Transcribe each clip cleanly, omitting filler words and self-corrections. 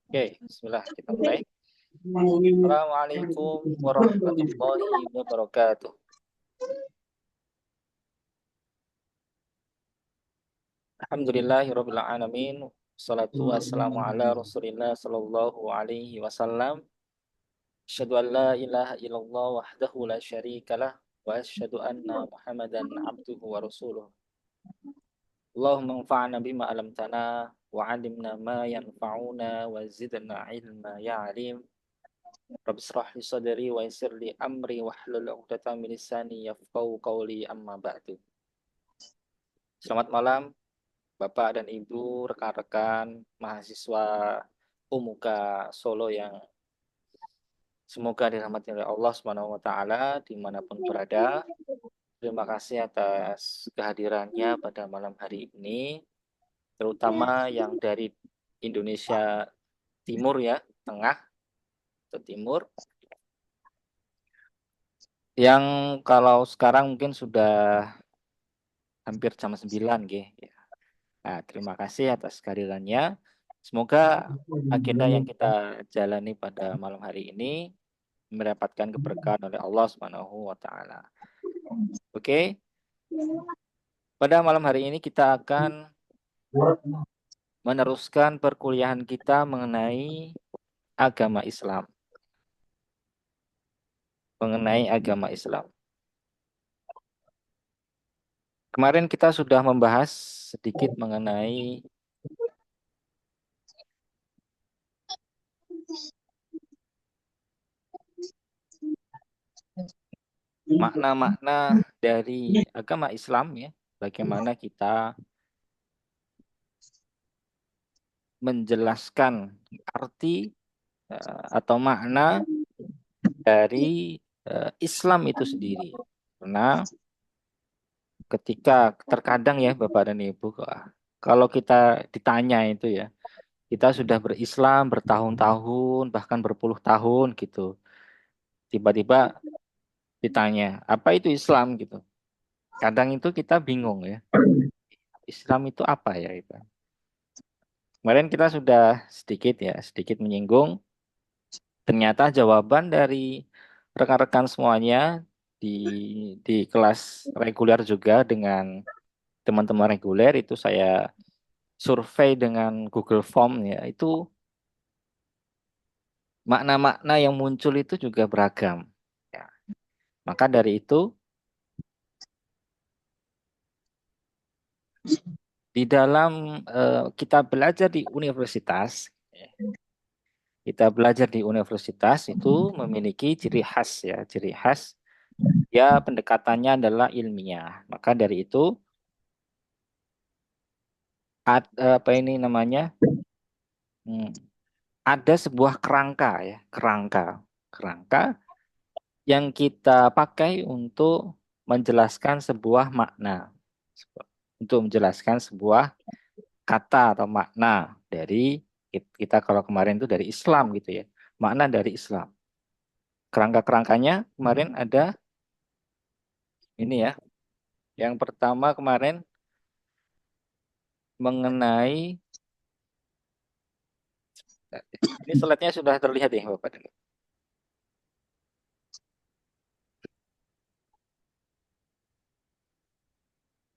Oke, bismillah kita mulai. Assalamualaikum warahmatullahi wabarakatuh. Alhamdulillahirabbil alamin. Wassalatu wassalamu ala Rasulillah sallallahu alaihi wasallam. Asyhadu an la ilaha illallah wahdahu la syarikalah wa asyhadu anna Muhammadan abduhu wa rasuluh. Allahumma anfa'na bima 'allamtana wa 'allimna ma yanfa'una wa zidna ilma ya 'alim. Rabbi israh li sadri wa yassir li amri wahlul 'uqdatam min lisani yafqahu qawli amma ba'du. Selamat malam Bapak dan Ibu, rekan-rekan mahasiswa Umuka Solo yang semoga dirahmati oleh Allah Subhanahu wa taala dimanapun berada. Terima kasih atas kehadirannya pada malam hari ini, terutama yang dari Indonesia Timur ya, Tengah atau Timur, yang kalau sekarang mungkin sudah hampir jam 9 gitu. Nah, terima kasih atas kehadirannya. Semoga agenda yang kita jalani pada malam hari ini mendapatkan keberkahan oleh Allah Subhanahu wa taala. Oke, pada malam hari ini kita akan meneruskan perkuliahan kita mengenai agama Islam. Mengenai agama Islam. Kemarin kita sudah membahas sedikit mengenai makna-makna dari agama Islam ya, bagaimana kita menjelaskan arti atau makna dari Islam itu sendiri. Karena ketika terkadang ya Bapak dan Ibu, kalau kita ditanya itu ya, kita sudah berislam bertahun-tahun, bahkan berpuluh tahun gitu. Tiba-tiba ditanya, apa itu Islam gitu. Kadang itu kita bingung ya. Islam itu apa ya itu. Kemarin kita sudah sedikit menyinggung. Ternyata jawaban dari rekan-rekan semuanya di kelas reguler juga dengan teman-teman reguler itu saya survei dengan Google Form ya, itu makna-makna yang muncul itu juga beragam. Ya. Maka dari itu di dalam kita belajar di universitas, kita belajar di universitas itu memiliki ciri khas ya, ciri khas ya pendekatannya adalah ilmiah. Maka dari itu apa ini namanya? Hmm, ada sebuah kerangka ya, kerangka yang kita pakai untuk menjelaskan sebuah makna, untuk menjelaskan sebuah kata atau makna dari kita kalau kemarin itu dari Islam gitu ya, makna dari Islam. Kerangka-kerangkanya kemarin ada ini ya. Yang pertama kemarin mengenai ini slide-nya sudah terlihat ya Bapak.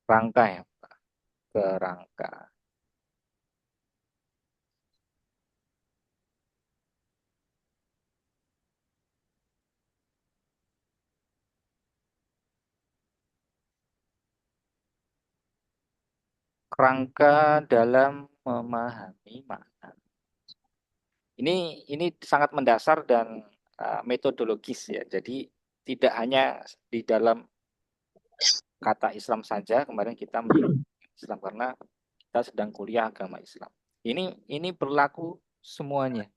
Kerangka ya, kerangka. Kerangka dalam memahami makna. Ini sangat mendasar dan metodologis ya. Jadi tidak hanya di dalam kata Islam saja. Kemarin kita menyinggung Islam karena kita sedang kuliah agama Islam. Ini berlaku semuanya.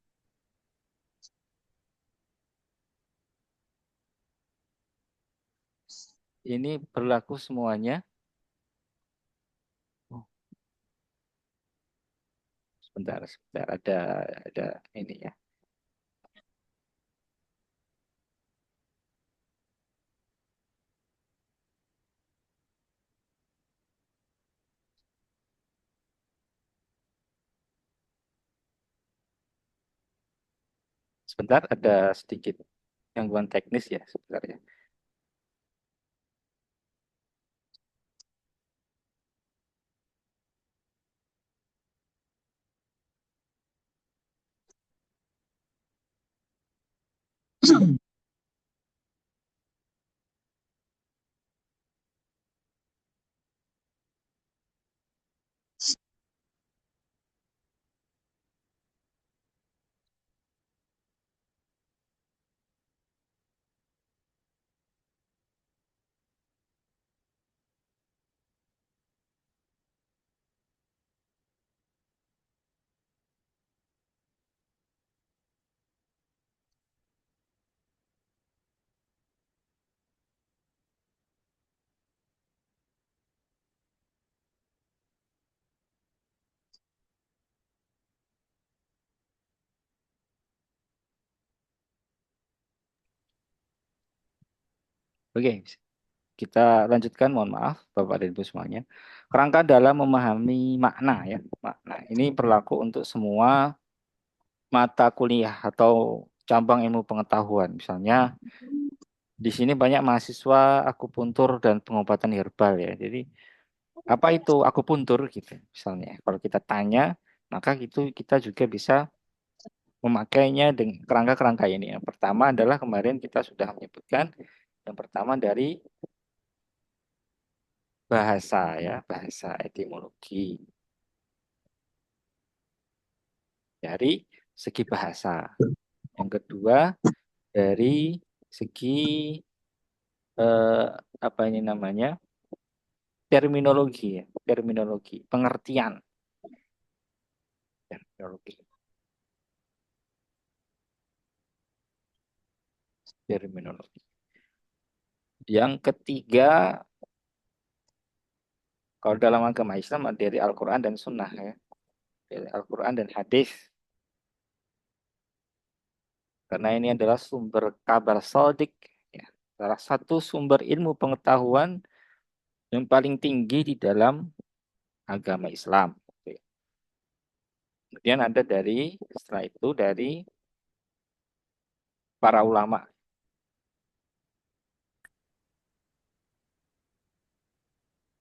Ini berlaku semuanya. Oh, sebentar ada ini ya. Sebentar, ada sedikit gangguan teknis ya sebentar ya. Oke, kita lanjutkan. Mohon maaf, Bapak dan Ibu semuanya. Kerangka dalam memahami makna ya. Makna ini berlaku untuk semua mata kuliah atau cabang ilmu pengetahuan. Misalnya di sini banyak mahasiswa akupuntur dan pengobatan herbal ya. Jadi apa itu akupuntur gitu? Misalnya kalau kita tanya, maka itu kita juga bisa memakainya dengan kerangka-kerangka ini. Yang pertama adalah kemarin kita sudah menyebutkan yang pertama dari bahasa ya, bahasa etimologi dari segi bahasa. Yang kedua dari segi eh, apa ini namanya? Terminologi ya, terminologi, pengertian terminologi, terminologi. Yang ketiga, kalau dalam agama Islam dari Al-Quran dan Sunnah ya, dari Al-Quran dan hadis. Karena ini adalah sumber kabar sodik, ya, salah satu sumber ilmu pengetahuan yang paling tinggi di dalam agama Islam. Kemudian ada dari setelah itu dari para ulama,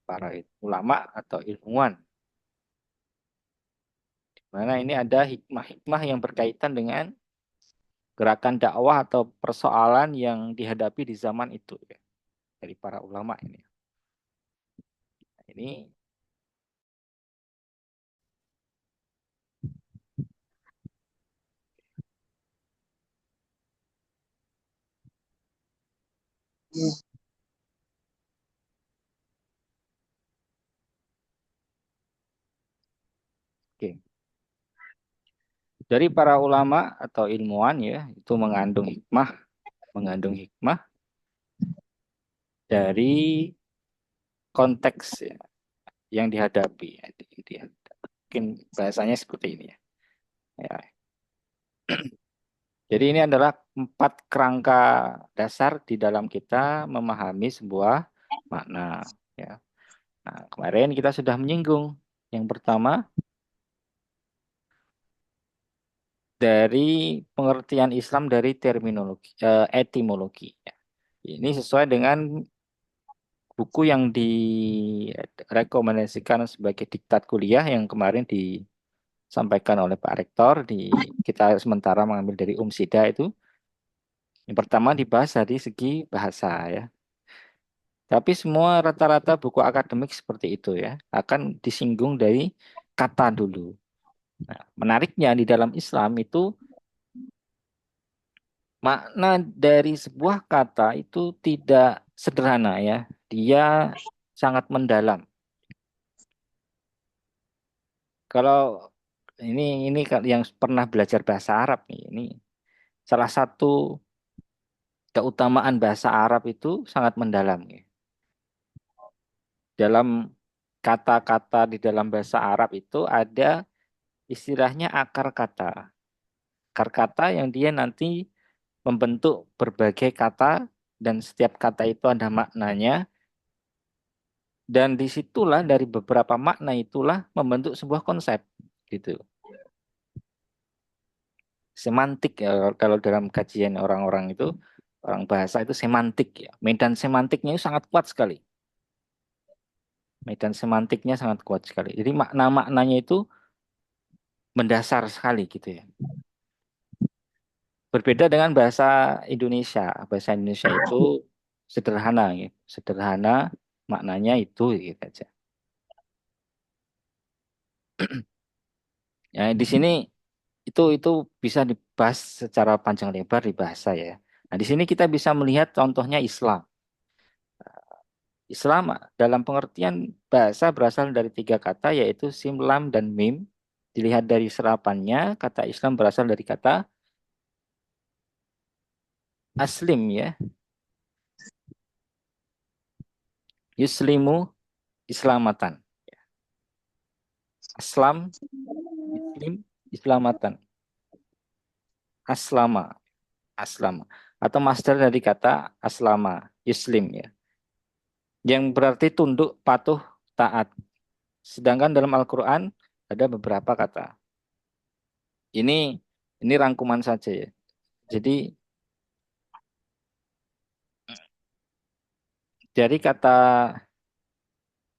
para ulama atau ilmuwan. Mana ini ada hikmah-hikmah yang berkaitan dengan gerakan dakwah atau persoalan yang dihadapi di zaman itu ya, dari para ulama ini. Nah, ini oke. Dari para ulama atau ilmuwan ya, itu mengandung hikmah dari konteks ya, yang dihadapi ya, mungkin bahasanya seperti ini ya. Ya. Jadi ini adalah 4 kerangka dasar di dalam kita memahami sebuah makna ya. Nah, kemarin kita sudah menyinggung yang pertama dari pengertian Islam dari terminologi etimologi ya. Ini sesuai dengan buku yang direkomendasikan sebagai diktat kuliah yang kemarin disampaikan oleh Pak Rektor di kita sementara mengambil dari Umsida itu. Yang pertama dibahas dari segi bahasa ya. Tapi semua rata-rata buku akademik seperti itu ya akan disinggung dari kata dulu. Nah, menariknya di dalam Islam itu makna dari sebuah kata itu tidak sederhana ya. Dia sangat mendalam. Kalau ini yang pernah belajar bahasa Arab nih, ini salah satu keutamaan bahasa Arab itu sangat mendalam ya. Dalam kata-kata di dalam bahasa Arab itu ada istilahnya akar kata. Akar kata yang dia nanti membentuk berbagai kata dan setiap kata itu ada maknanya dan disitulah dari beberapa makna itulah membentuk sebuah konsep gitu. Semantik ya, kalau dalam kajian orang-orang itu, orang bahasa itu semantik ya. Medan semantiknya itu sangat kuat sekali. Medan semantiknya sangat kuat sekali. Jadi makna-maknanya itu mendasar sekali gitu ya. Berbeda dengan bahasa Indonesia. Bahasa Indonesia itu sederhana ya. Sederhana maknanya itu gitu aja. Ya, di sini itu bisa dibahas secara panjang lebar di bahasa ya. Nah, di sini kita bisa melihat contohnya Islam. Islam dalam pengertian bahasa berasal dari tiga kata yaitu sim, lam, dan mim. Dilihat dari serapannya, kata Islam berasal dari kata aslim ya. Yuslimu islamatan. Aslam, Islim, Islamatan. Aslama, aslama. Atau masdar dari kata aslama, Yuslim ya. Yang berarti tunduk, patuh, taat. Sedangkan dalam Al-Quran ada beberapa kata. Ini ini rangkuman saja ya. Jadi dari kata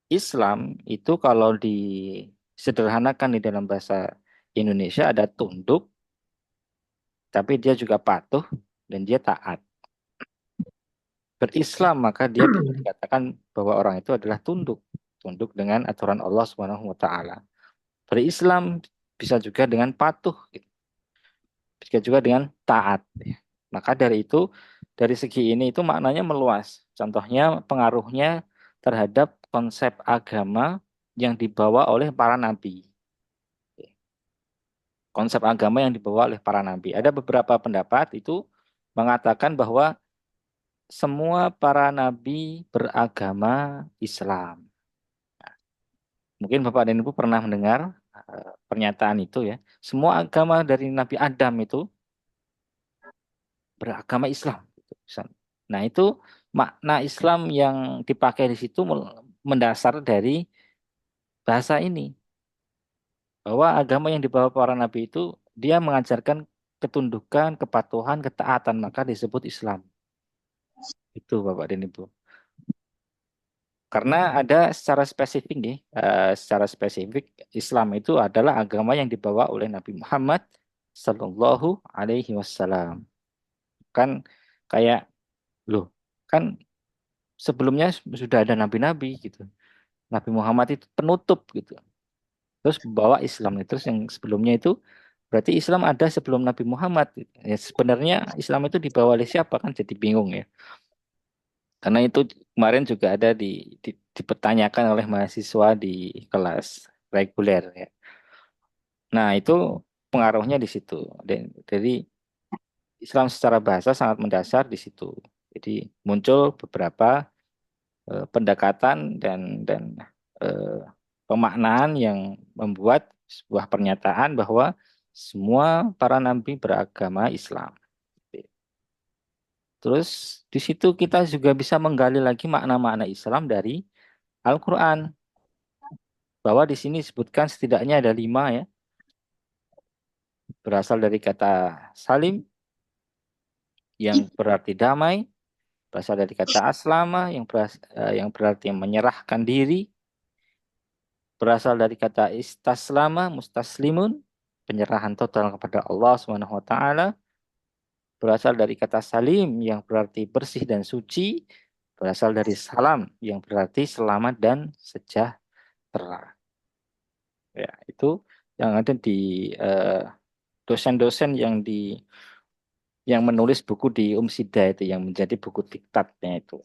Islam itu kalau disederhanakan di dalam bahasa Indonesia ada tunduk, tapi dia juga patuh dan dia taat. Berislam maka dia bisa dikatakan bahwa orang itu adalah tunduk, tunduk dengan aturan Allah Subhanahu wa taala. Berislam bisa juga dengan patuh, gitu. Bisa juga dengan taat. Ya. Maka dari itu, dari segi ini itu maknanya meluas. Contohnya pengaruhnya terhadap konsep agama yang dibawa oleh para nabi. Konsep agama yang dibawa oleh para nabi. Ada beberapa pendapat itu mengatakan bahwa semua para nabi beragama Islam. Mungkin Bapak dan Ibu pernah mendengar pernyataan itu ya. Semua agama dari Nabi Adam itu beragama Islam. Nah, itu makna Islam yang dipakai di situ mendasar dari bahasa ini. Bahwa agama yang dibawa para nabi itu dia mengajarkan ketundukan, kepatuhan, ketaatan, maka disebut Islam. Itu Bapak dan Ibu. Karena ada secara spesifik nih, secara spesifik Islam itu adalah agama yang dibawa oleh Nabi Muhammad Sallallahu Alaihi Wasallam. Kan kayak loh, kan sebelumnya sudah ada nabi-nabi gitu. Nabi Muhammad itu penutup gitu. Terus bawa Islam nih. Terus yang sebelumnya itu berarti Islam ada sebelum Nabi Muhammad. Ya, sebenarnya Islam itu dibawa oleh siapa kan jadi bingung ya. Karena itu kemarin juga ada dipertanyakan oleh mahasiswa di kelas reguler ya. Nah, itu pengaruhnya di situ. Jadi Islam secara bahasa sangat mendasar di situ. Jadi muncul beberapa pendekatan dan eh, pemaknaan yang membuat sebuah pernyataan bahwa semua para nabi beragama Islam. Terus di situ kita juga bisa menggali lagi makna-makna Islam dari Al-Quran. Bahwa di sini disebutkan setidaknya ada 5 ya. Berasal dari kata salim yang berarti damai. Berasal dari kata aslama yang berarti menyerahkan diri. Berasal dari kata istaslama, mustaslimun, penyerahan total kepada Allah Subhanahu wa taala. Berasal dari kata salim yang berarti bersih dan suci. Berasal dari salam yang berarti selamat dan sejahtera. Ya, itu yang ada di eh, dosen-dosen yang menulis buku di Umsida itu yang menjadi buku diktatnya itu.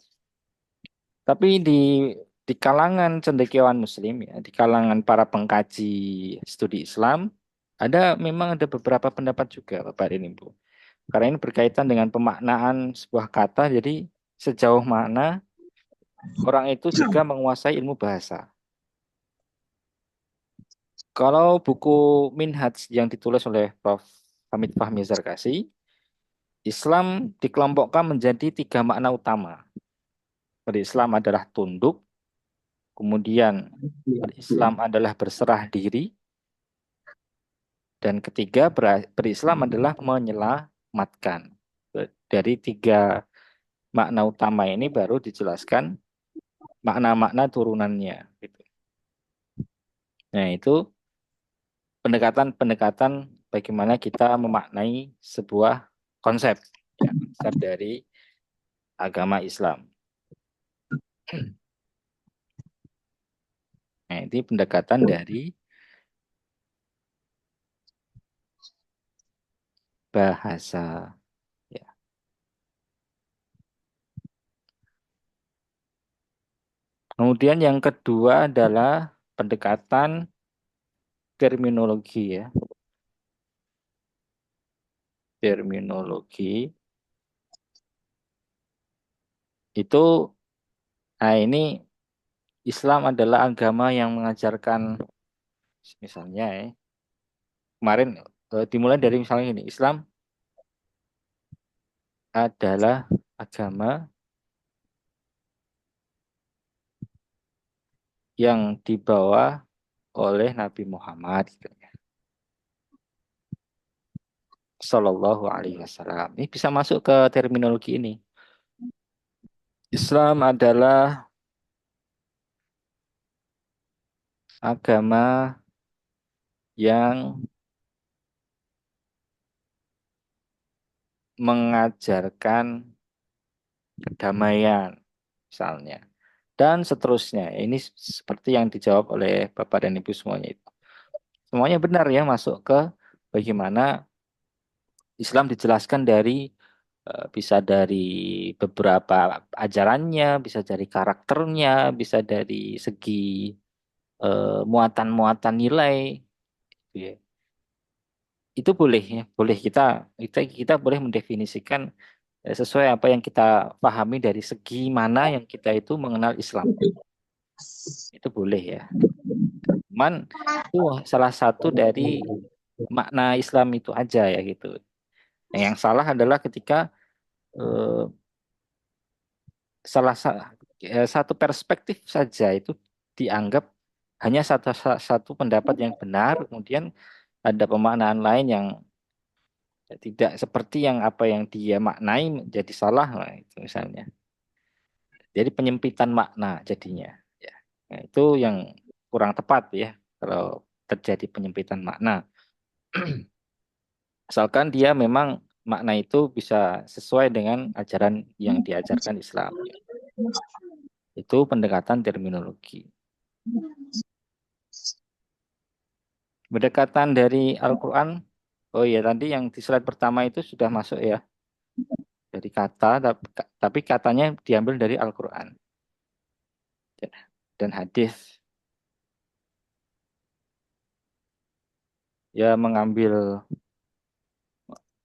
Tapi di kalangan cendekiawan Muslim ya, di kalangan para pengkaji studi Islam, memang ada beberapa pendapat juga Bapak dan Ibu. Karena ini berkaitan dengan pemaknaan sebuah kata, jadi sejauh mana orang itu juga menguasai ilmu bahasa. Kalau buku Minhaj yang ditulis oleh Prof. Hamid Fahmi Zarkasi, Islam dikelompokkan menjadi 3 makna utama. Berislam adalah tunduk, kemudian berislam adalah berserah diri, Dan ketiga, berislam adalah menyelamatkan. Dari tiga makna utama ini baru dijelaskan makna-makna turunannya. Gitu. Nah, itu pendekatan-pendekatan bagaimana kita memaknai sebuah konsep, ya, konsep dari agama Islam. Nah, ini pendekatan dari bahasa. Ya. Kemudian yang kedua adalah pendekatan terminologi, ya. Terminologi itu, nah ini Islam adalah agama yang mengajarkan, misalnya ya, kemarin dimulai dari misalnya ini, Islam adalah agama yang dibawa oleh Nabi Muhammad gitu ya. Sallallahu alaihi wasallam. Ini bisa masuk ke terminologi ini. Islam adalah agama yang mengajarkan kedamaian misalnya. Dan seterusnya. Ini seperti yang dijawab oleh Bapak dan Ibu semuanya itu. Semuanya benar ya, masuk ke bagaimana Islam dijelaskan dari bisa dari beberapa ajarannya, bisa dari karakternya, bisa dari segi muatan-muatan nilai, gitu ya. Itu boleh ya, boleh kita boleh mendefinisikan sesuai apa yang kita pahami dari segi mana yang kita itu mengenal Islam. Itu boleh ya. Cuman itu salah satu dari makna Islam itu aja ya gitu. Nah, yang salah adalah ketika eh, satu perspektif saja itu dianggap hanya satu pendapat yang benar, kemudian ada pemaknaan lain yang tidak seperti yang apa yang dia maknai menjadi salah, nah, itu misalnya. Jadi penyempitan makna jadinya. Ya. Nah, itu yang kurang tepat ya kalau terjadi penyempitan makna. Asalkan dia memang makna itu bisa sesuai dengan ajaran yang diajarkan Islam. Ya. Itu pendekatan terminologi. Pendekatan dari Al-Quran, oh iya tadi yang di slide pertama itu sudah masuk ya, dari kata, tapi katanya diambil dari Al-Quran dan hadis. Ya mengambil,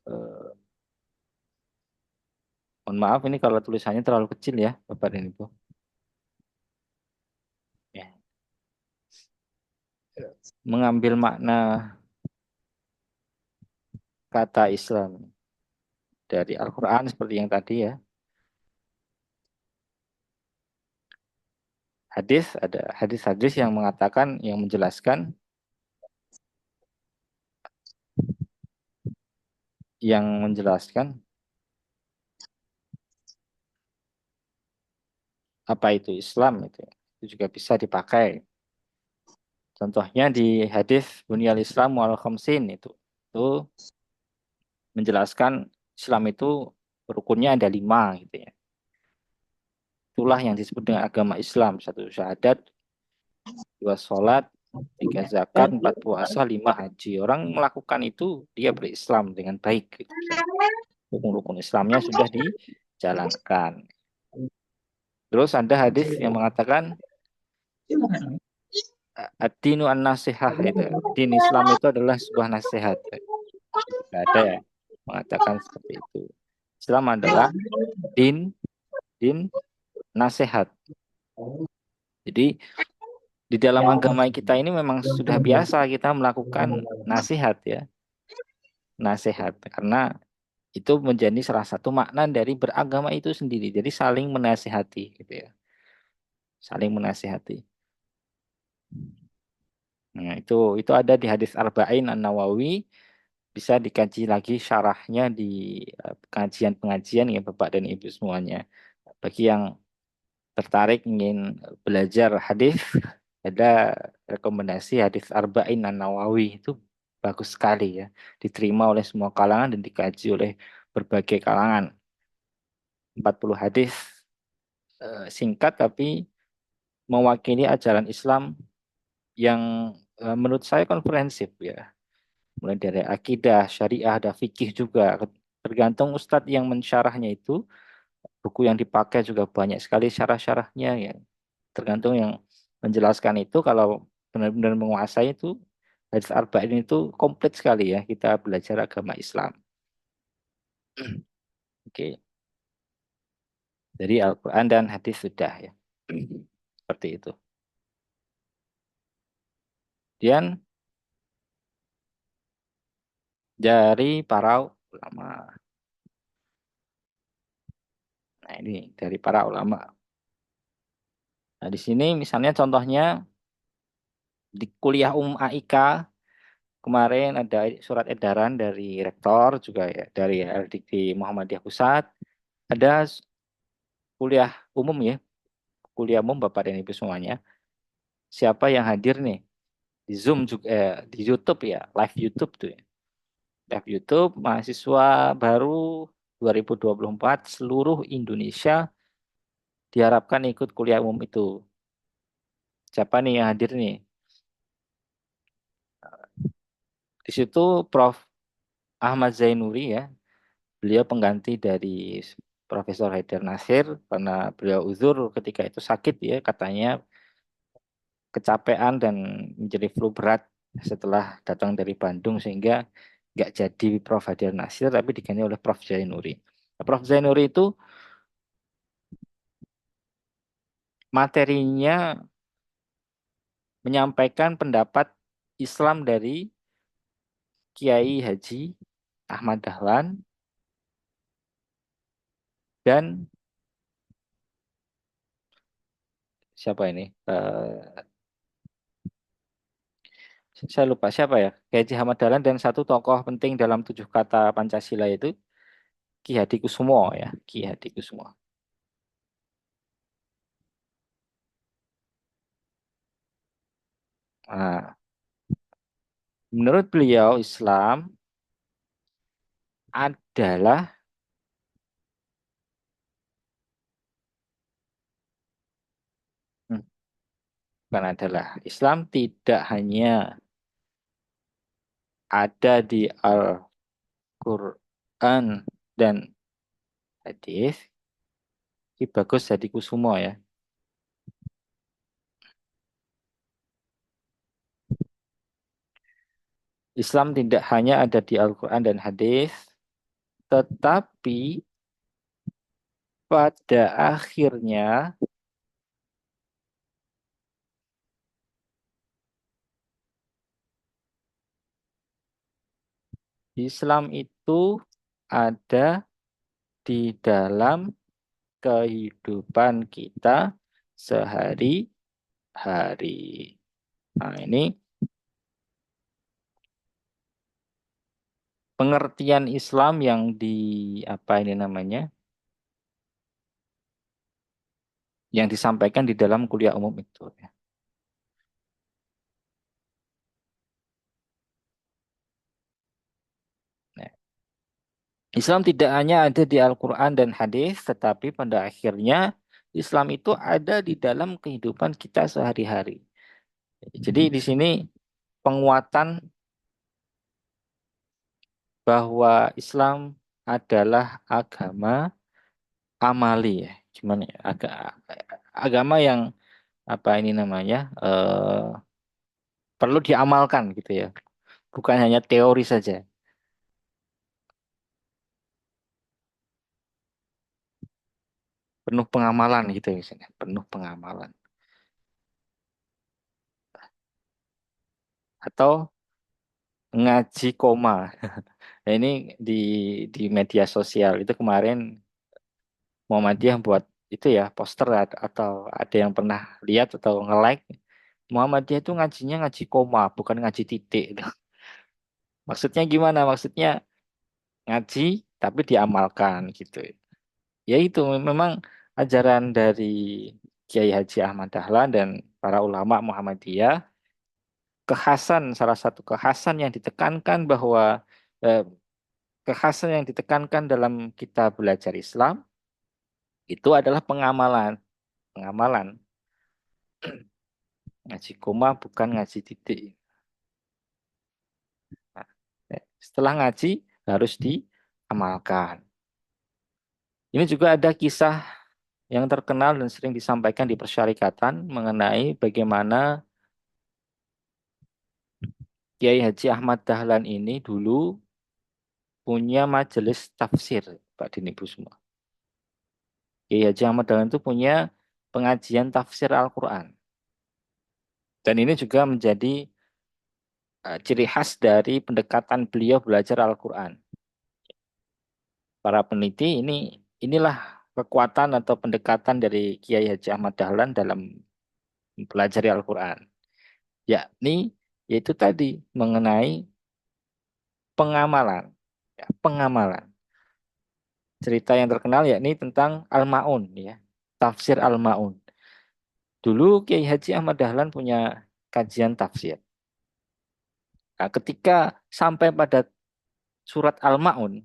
eh, mohon maaf ini kalau tulisannya terlalu kecil ya, Bapak dan Ibu. Ya. Mengambil makna kata Islam dari Al-Quran seperti yang tadi ya. Hadis, ada hadis-hadis yang mengatakan, yang menjelaskan, yang menjelaskan apa itu Islam itu. Itu juga bisa dipakai. Contohnya di hadis Bunyal Islam wal Khamsin itu. Itu menjelaskan Islam itu rukunnya ada 5 gitu ya. Itulah yang disebut dengan agama Islam. 1 syahadat, 2 sholat, 3 zakat, 4 puasa, 5 haji. Orang melakukan itu dia berislam dengan baik. Gitu. Rukun-rukun Islamnya sudah dijalankan. Terus ada hadis yang mengatakan ad-dinu an-nasihah itu. Din Islam itu adalah sebuah nasihat. Tidak ada ya mengatakan seperti itu. Islam adalah din din nasihat. Jadi di dalam agama kita ini memang sudah biasa kita melakukan nasihat ya. Nasihat karena itu menjadi salah satu makna dari beragama itu sendiri. Jadi saling menasihati gitu ya. Saling menasihati. Nah, itu ada di hadis Arba'in An-Nawawi, bisa dikaji lagi syarahnya di pengajian-pengajian ya Bapak dan Ibu semuanya. Bagi yang tertarik ingin belajar hadis, ada rekomendasi hadis Arba'in An-Nawawi, itu bagus sekali ya. Diterima oleh semua kalangan dan dikaji oleh berbagai kalangan. 40 hadis singkat tapi mewakili ajaran Islam yang menurut saya komprehensif ya. Mulai dari akidah, syariah, ada fikih juga. Tergantung ustadz yang mensyarahnya itu, buku yang dipakai juga banyak sekali syarah-syarahnya ya. Tergantung yang menjelaskan itu, kalau benar-benar menguasai itu, hadis arba'in itu komplit sekali ya, kita belajar agama Islam. Oke, jadi Al-Quran dan hadis sudah ya. Seperti itu. Kemudian dari para ulama. Nah ini dari para ulama. Nah di sini misalnya contohnya di kuliah AIK kemarin ada surat edaran dari rektor juga ya, dari LDK Muhammadiyah Pusat, ada kuliah umum ya, kuliah umum Bapak dan Ibu semuanya. Siapa yang hadir nih di Zoom juga, di YouTube ya, live YouTube tuh ya. Live YouTube mahasiswa baru 2024 seluruh Indonesia diharapkan ikut kuliah umum itu. Siapa nih yang hadir nih? Di situ Prof. Ahmad Zainuri ya, beliau pengganti dari Profesor Haidar Nasir karena beliau uzur ketika itu sakit ya, katanya kecapean dan menjadi flu berat setelah datang dari Bandung sehingga nggak jadi Prof Haidar Nasir tapi diganti oleh Prof Zainuri. Nah, Prof Zainuri itu materinya menyampaikan pendapat Islam dari Kiai Haji Ahmad Dahlan dan siapa ini? Saya lupa siapa ya. Kiai Haji Ahmad Dahlan dan satu tokoh penting dalam 7 kata Pancasila itu Ki Hadikusumo ya, Ki Hadikusumo. Nah, menurut beliau Islam adalah hmm, bukan adalah Islam tidak hanya ada di Al-Quran dan hadis. Ki Bagus Hadikusumo ya. Islam tidak hanya ada di Al-Quran dan hadis, tetapi pada akhirnya Islam itu ada di dalam kehidupan kita sehari-hari. Nah, ini pengertian Islam yang di apa ini namanya? Yang disampaikan di dalam kuliah umum itu ya. Nah, Islam tidak hanya ada di Al-Quran dan hadis, tetapi pada akhirnya Islam itu ada di dalam kehidupan kita sehari-hari. Jadi di sini penguatan bahwa Islam adalah agama amali ya. Gimana ya? Agama yang apa ini namanya? Perlu diamalkan gitu ya. Bukan hanya teori saja. Penuh pengamalan gitu ya misalnya. Penuh pengamalan. Atau ngaji koma. Nah, ini di media sosial itu kemarin Muhammadiyah buat itu ya poster atau ada yang pernah lihat atau nge-like Muhammadiyah itu ngajinya ngaji koma, bukan ngaji titik. Maksudnya gimana? Maksudnya ngaji tapi diamalkan gitu. Ya itu memang ajaran dari Kiai Haji Ahmad Dahlan dan para ulama Muhammadiyah, salah satu kekhasan yang ditekankan bahwa eh, kekhasan yang ditekankan dalam kita belajar Islam itu adalah pengamalan, pengamalan. Ngaji koma bukan ngaji titik. Nah, setelah ngaji harus diamalkan. Ini juga ada kisah yang terkenal dan sering disampaikan di persyarikatan mengenai bagaimana Kiai Haji Ahmad Dahlan ini dulu punya majelis tafsir, Pak Dini Bu semua. Kiai Haji Ahmad Dahlan itu punya pengajian tafsir Al-Quran. Dan ini juga menjadi ciri khas dari pendekatan beliau belajar Al-Quran. Para peneliti inilah kekuatan atau pendekatan dari Kiai Haji Ahmad Dahlan dalam mempelajari Al-Quran. Yakni yaitu tadi mengenai pengamalan. Ya, pengamalan. Cerita yang terkenal yakni tentang Al-Ma'un ya. Tafsir Al-Ma'un. Dulu Kiai Haji Ahmad Dahlan punya kajian tafsir. Nah, ketika sampai pada surat Al-Ma'un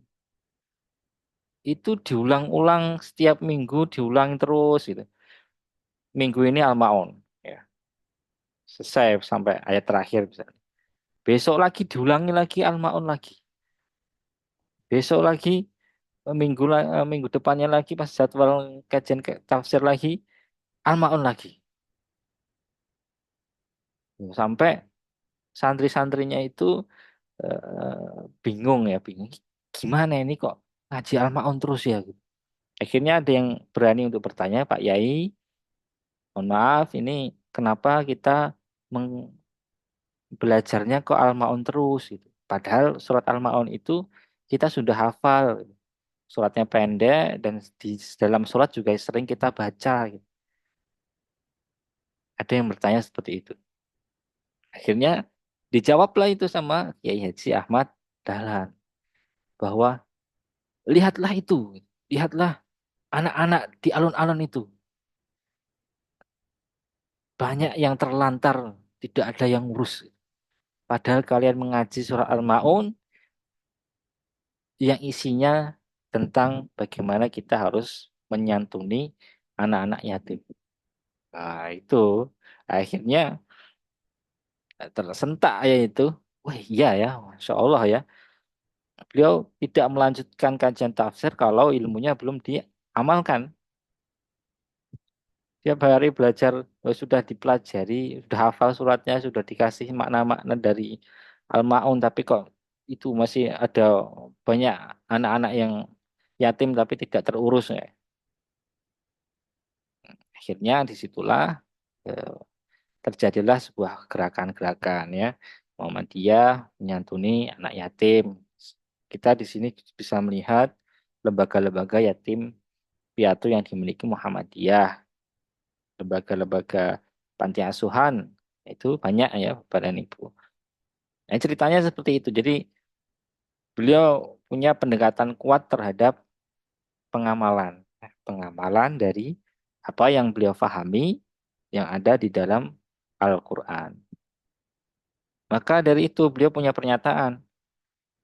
itu diulang-ulang setiap minggu diulang terus gitu. Minggu ini Al-Ma'un ya. Selesai sampai ayat terakhir misalnya. Besok lagi diulangi lagi Al-Ma'un lagi. Besok lagi minggu depannya lagi pas jadwal kajian tafsir lagi Al-Ma'un lagi. Sampai santri-santrinya itu bingung ya, bingung. Gimana ini kok ngaji Al-Ma'un terus ya? Akhirnya ada yang berani untuk bertanya, Pak Yai, mohon maaf, ini kenapa kita belajarnya kok Al-Ma'un terus gitu. Padahal surat Al-Ma'un itu kita sudah hafal. Suratnya pendek dan di dalam surat juga sering kita baca gitu. Ada yang bertanya seperti itu. Akhirnya dijawablah itu sama Kiai Haji Ahmad Dahlan bahwa lihatlah itu, lihatlah anak-anak di alun-alun itu banyak yang terlantar, tidak ada yang ngurus. Padahal kalian mengaji surah Al-Maun yang isinya tentang bagaimana kita harus menyantuni anak-anak yatim. Nah, itu akhirnya tersentak ya itu. Wah iya ya, Masya Allah ya. Beliau tidak melanjutkan kajian tafsir kalau ilmunya belum diamalkan. Tiap hari belajar sudah dipelajari, sudah hafal suratnya, sudah dikasih makna-makna dari Al-Maun, tapi kok itu masih ada banyak anak-anak yang yatim tapi tidak terurus ya. Akhirnya disitulah eh, terjadilah sebuah gerakan-gerakan ya. Muhammadiyah menyantuni anak yatim. Kita di sini bisa melihat lembaga-lembaga yatim piatu yang dimiliki Muhammadiyah, lembaga-lembaga panti asuhan itu banyak ya Bapak dan Ibu. Nah, ceritanya seperti itu. Jadi beliau punya pendekatan kuat terhadap pengamalan. Nah, pengamalan dari apa yang beliau pahami yang ada di dalam Al-Quran. Maka dari itu beliau punya pernyataan.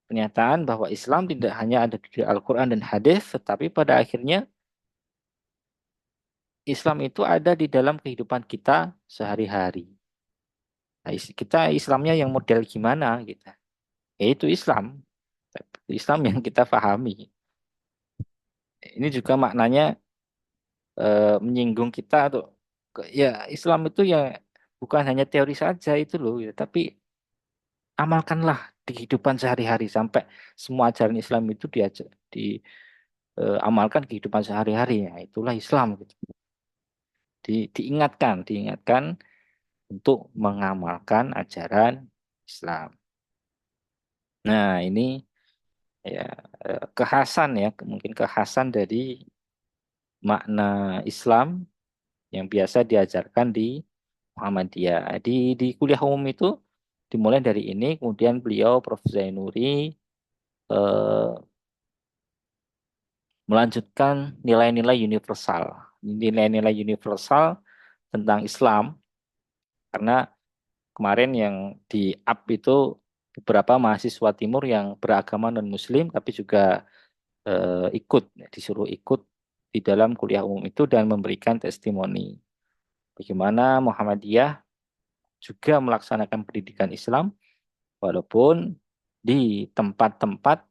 Pernyataan bahwa Islam tidak hanya ada di Al-Quran dan hadis, tetapi pada akhirnya Islam itu ada di dalam kehidupan kita sehari-hari. Nah, kita Islamnya yang model gimana gitu. Yaitu Islam. Islam yang kita pahami. Ini juga maknanya menyinggung kita tuh. Ya Islam itu ya bukan hanya teori saja itu loh, ya, tapi amalkanlah di kehidupan sehari-hari sampai semua ajaran Islam itu diamalkan kehidupan sehari-hari. Ya, itulah Islam gitu. Diingatkan untuk mengamalkan ajaran Islam. Nah, ini ya kekhasan ya, mungkin kekhasan dari makna Islam yang biasa diajarkan di Muhammadiyah. Di kuliah umum itu dimulai dari ini, kemudian beliau Prof. Zainuri eh, melanjutkan nilai-nilai universal. Nilai-nilai universal tentang Islam, karena kemarin yang di up itu beberapa mahasiswa timur yang beragama non-muslim tapi juga ikut, disuruh ikut di dalam kuliah umum itu dan memberikan testimoni bagaimana Muhammadiyah juga melaksanakan pendidikan Islam walaupun di tempat-tempat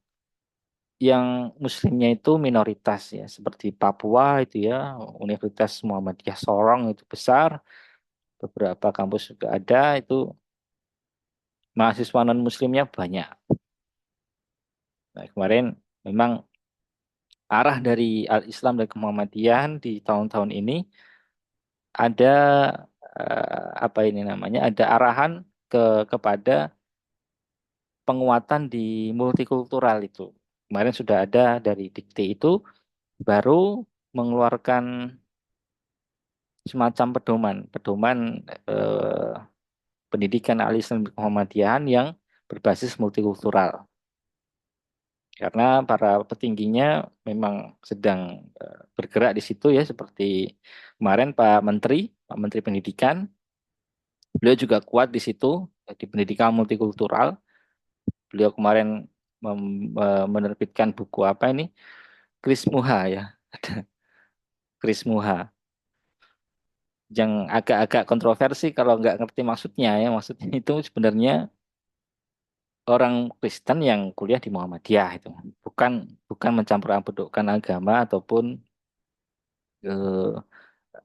yang muslimnya itu minoritas ya, seperti Papua itu ya, Universitas Muhammadiyah Sorong itu besar, beberapa kampus juga ada itu mahasiswa non muslimnya banyak. Nah, kemarin memang arah dari Al-Islam dan Muhammadiyahan di tahun-tahun ini ada apa ini namanya? Ada arahan kepada penguatan di multikultural itu. Kemarin sudah ada dari Dikti itu baru mengeluarkan semacam pedoman, pedoman eh, pendidikan Al-Islam dan Muhammadiyahan yang berbasis multikultural. Karena para petingginya memang sedang bergerak di situ ya, seperti kemarin Pak Menteri Pendidikan, beliau juga kuat di situ di pendidikan multikultural. Beliau kemarin menerbitkan buku apa ini? Kris Muha ya, Kris Muha, yang agak-agak kontroversi kalau nggak ngerti maksudnya ya. Maksudnya itu sebenarnya orang Kristen yang kuliah di Muhammadiyah itu bukan bukan mencampur adukkan agama ataupun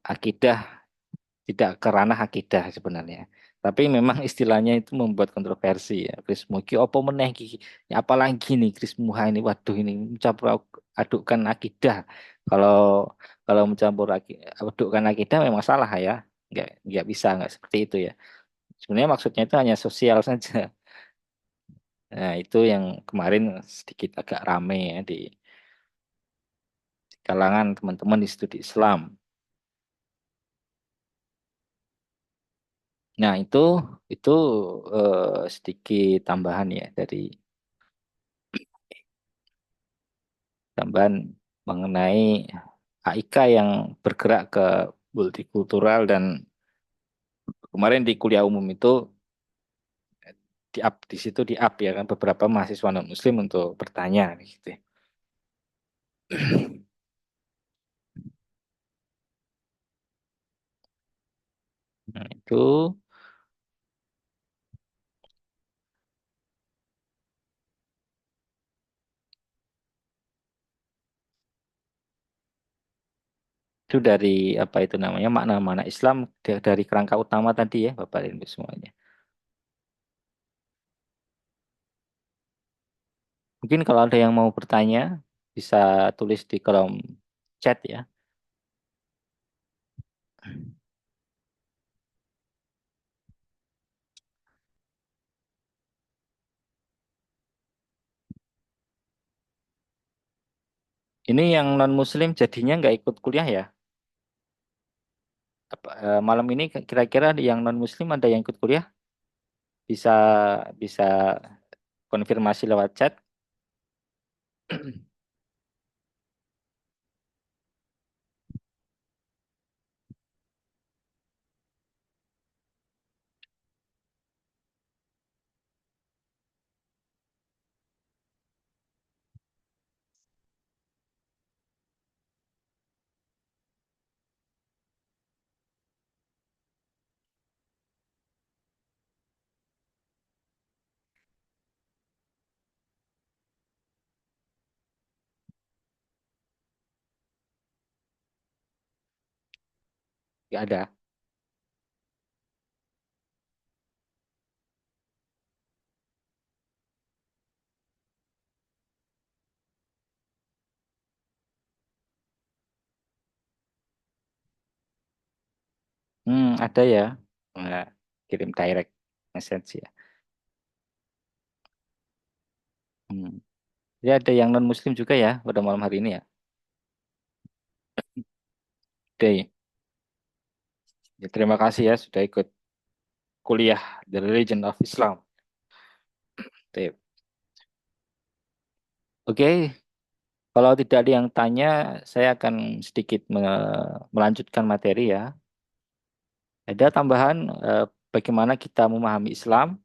akidah, tidak ke ranah akidah sebenarnya. Tapi memang istilahnya itu membuat kontroversi ya. Kris Muki opo meneh iki? Ya apalagi nih Kris Muha ini, waduh ini mencampur adukkan akidah. Kalau kalau adukkan akidah memang salah ya. Nggak bisa, nggak seperti itu ya. Sebenarnya maksudnya itu hanya sosial saja. Nah, itu yang kemarin sedikit agak rame ya di kalangan teman-teman di studi Islam. Nah, itu sedikit tambahan ya dari tambahan mengenai AIK yang bergerak ke multikultural dan kemarin di kuliah umum itu di situ di up ya kan beberapa mahasiswa non muslim untuk bertanya gitu. Nah, itu dari apa itu namanya makna-makna Islam dari kerangka utama tadi ya Bapak dan Ibu semuanya. Mungkin kalau ada yang mau bertanya bisa tulis di kolom chat ya. Ini yang non muslim jadinya nggak ikut kuliah ya? Malam ini kira-kira yang non muslim ada yang ikut kuliah? Bisa bisa konfirmasi lewat chat. Nggak ada. Ada ya. Nah, kirim direct message ya. Hmm. Jadi ada yang non muslim juga ya pada malam hari ini ya. Oke. Ya, terima kasih ya sudah ikut kuliah The Religion of Islam. Tip. Oke, kalau tidak ada yang tanya, saya akan sedikit melanjutkan materi ya. Ada tambahan bagaimana kita memahami Islam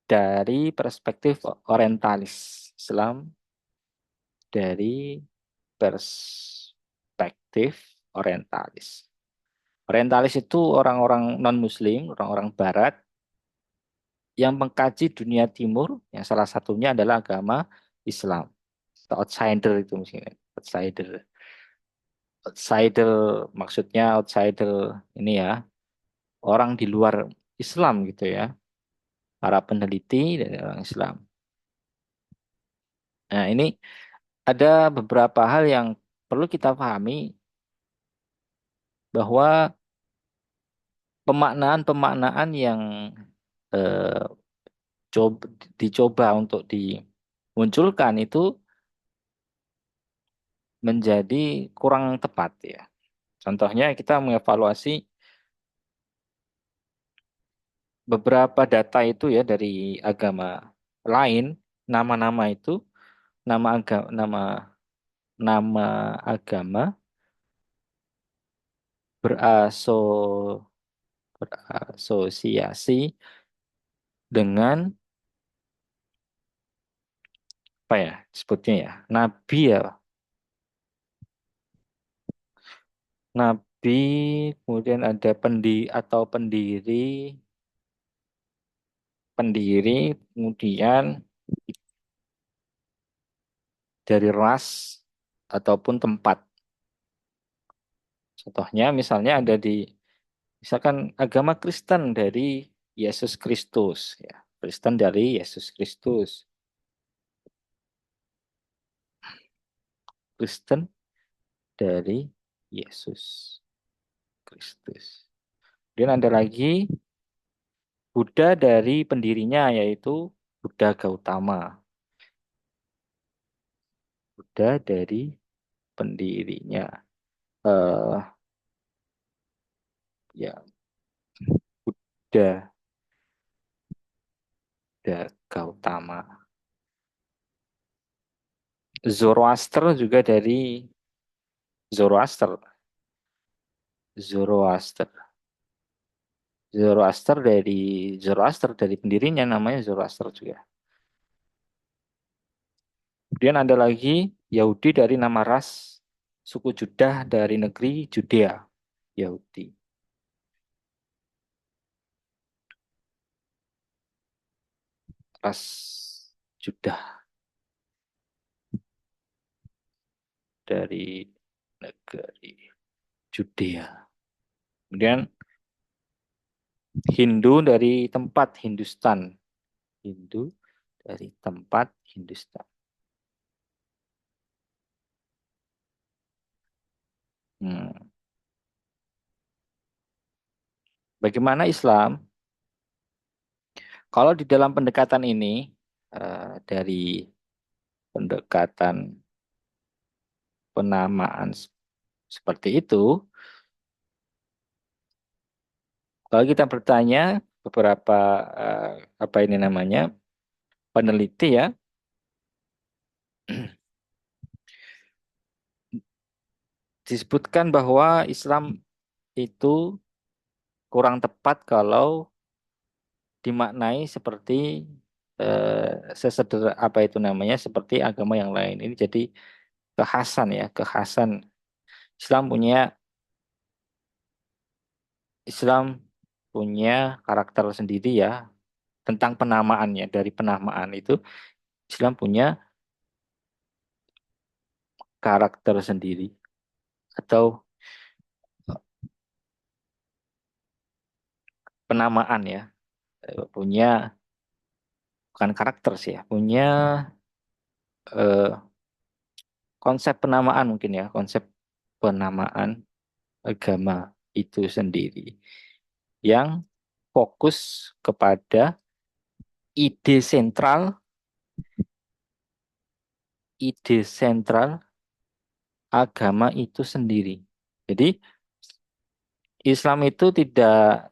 dari perspektif orientalis. Islam dari perspektif orientalis. Orientalis itu orang-orang non-Muslim, orang-orang Barat yang mengkaji dunia Timur, yang salah satunya adalah agama Islam. Atau outsider itu mungkin. Outsider. Outsider maksudnya outsider ini ya, orang di luar Islam gitu ya. Para peneliti dari orang Islam. Nah, ini ada beberapa hal yang perlu kita pahami bahwa pemaknaan-pemaknaan yang eh, dicoba untuk dimunculkan itu menjadi kurang tepat ya. Contohnya kita mengevaluasi beberapa data itu ya dari agama lain, nama-nama itu, nama agama beraso, berasosiasi dengan apa ya sebutnya ya, nabi ya, nabi, kemudian ada atau pendiri, kemudian dari ras ataupun tempat. Contohnya misalnya ada di misalkan agama Kristen dari Yesus Kristus ya. Kristen dari Yesus Kristus. Kristen dari Yesus Kristus. Kemudian ada lagi Buddha dari pendirinya yaitu Buddha Gautama. Buddha dari pendirinya. eh Ya, Buddha, Buddha Gautama. Zoroaster juga dari Zoroaster. Zoroaster. Zoroaster dari pendirinya namanya Zoroaster juga. Kemudian ada lagi Yahudi dari nama ras suku Judah dari negeri Judea. Yahudi. Ras Judah dari negeri Judea. Kemudian Hindu dari tempat Hindustan. Hindu dari tempat Hindustan. Hmm. Bagaimana Islam? Kalau di dalam pendekatan ini, dari pendekatan penamaan seperti itu, kalau kita bertanya beberapa apa ini namanya peneliti ya, disebutkan bahwa Islam itu kurang tepat kalau dimaknai seperti sesederhana apa itu namanya seperti agama yang lain. Ini jadi kekhasan ya, kekhasan Islam punya Islam punya karakter sendiri ya tentang penamaannya. Dari penamaan itu Islam punya karakter sendiri atau penamaan ya. Punya bukan karakter sih ya, punya eh, konsep penamaan mungkin ya, konsep penamaan agama itu sendiri yang fokus kepada ide sentral, ide sentral agama itu sendiri. Jadi Islam itu tidak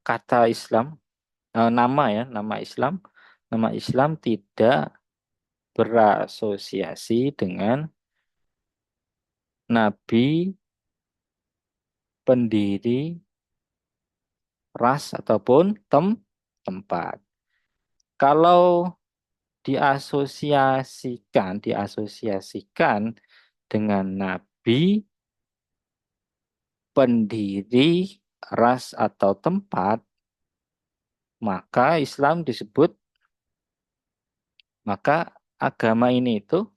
kata Islam, nama ya, nama Islam tidak berasosiasi dengan nabi, pendiri, ras ataupun tempat. Kalau diasosiasikan dengan nabi, pendiri, ras atau tempat, maka Islam disebut, maka agama ini itu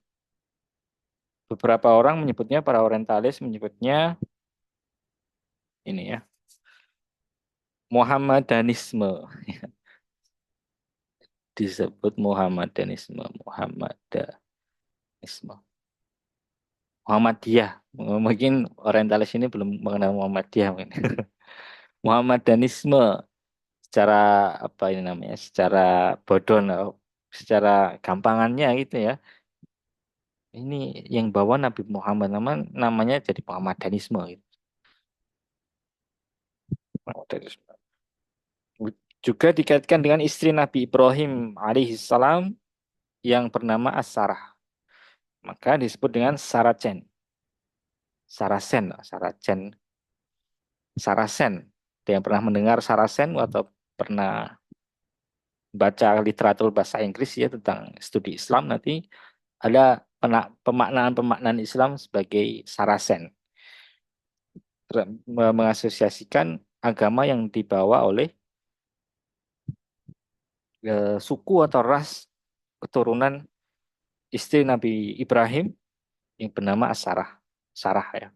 beberapa orang menyebutnya, para orientalis menyebutnya ini ya, Muhammadanisme. Disebut Muhammadanisme, Muhammadiyah. Mungkin orientalis ini belum mengenal Muhammadiyah mungkin. Muhammadanisme secara apa ini namanya? Secara bodoh, secara gampangannya gitu ya. Ini yang bawa Nabi Muhammad namanya jadi Muhammadanisme gitu. Muhammadanisme. Juga dikaitkan dengan istri Nabi Ibrahim alaihissalam yang bernama As-Sarah. Maka disebut dengan Saracen. Saracen, Saracen, Saracen. Ada yang pernah mendengar Saracen atau pernah baca literatur bahasa Inggris ya tentang studi Islam, nanti ada pemaknaan-pemaknaan Islam sebagai Saracen. Mengasosiasikan agama yang dibawa oleh suku atau ras keturunan istri Nabi Ibrahim yang bernama As-Sarah. Sarah ya.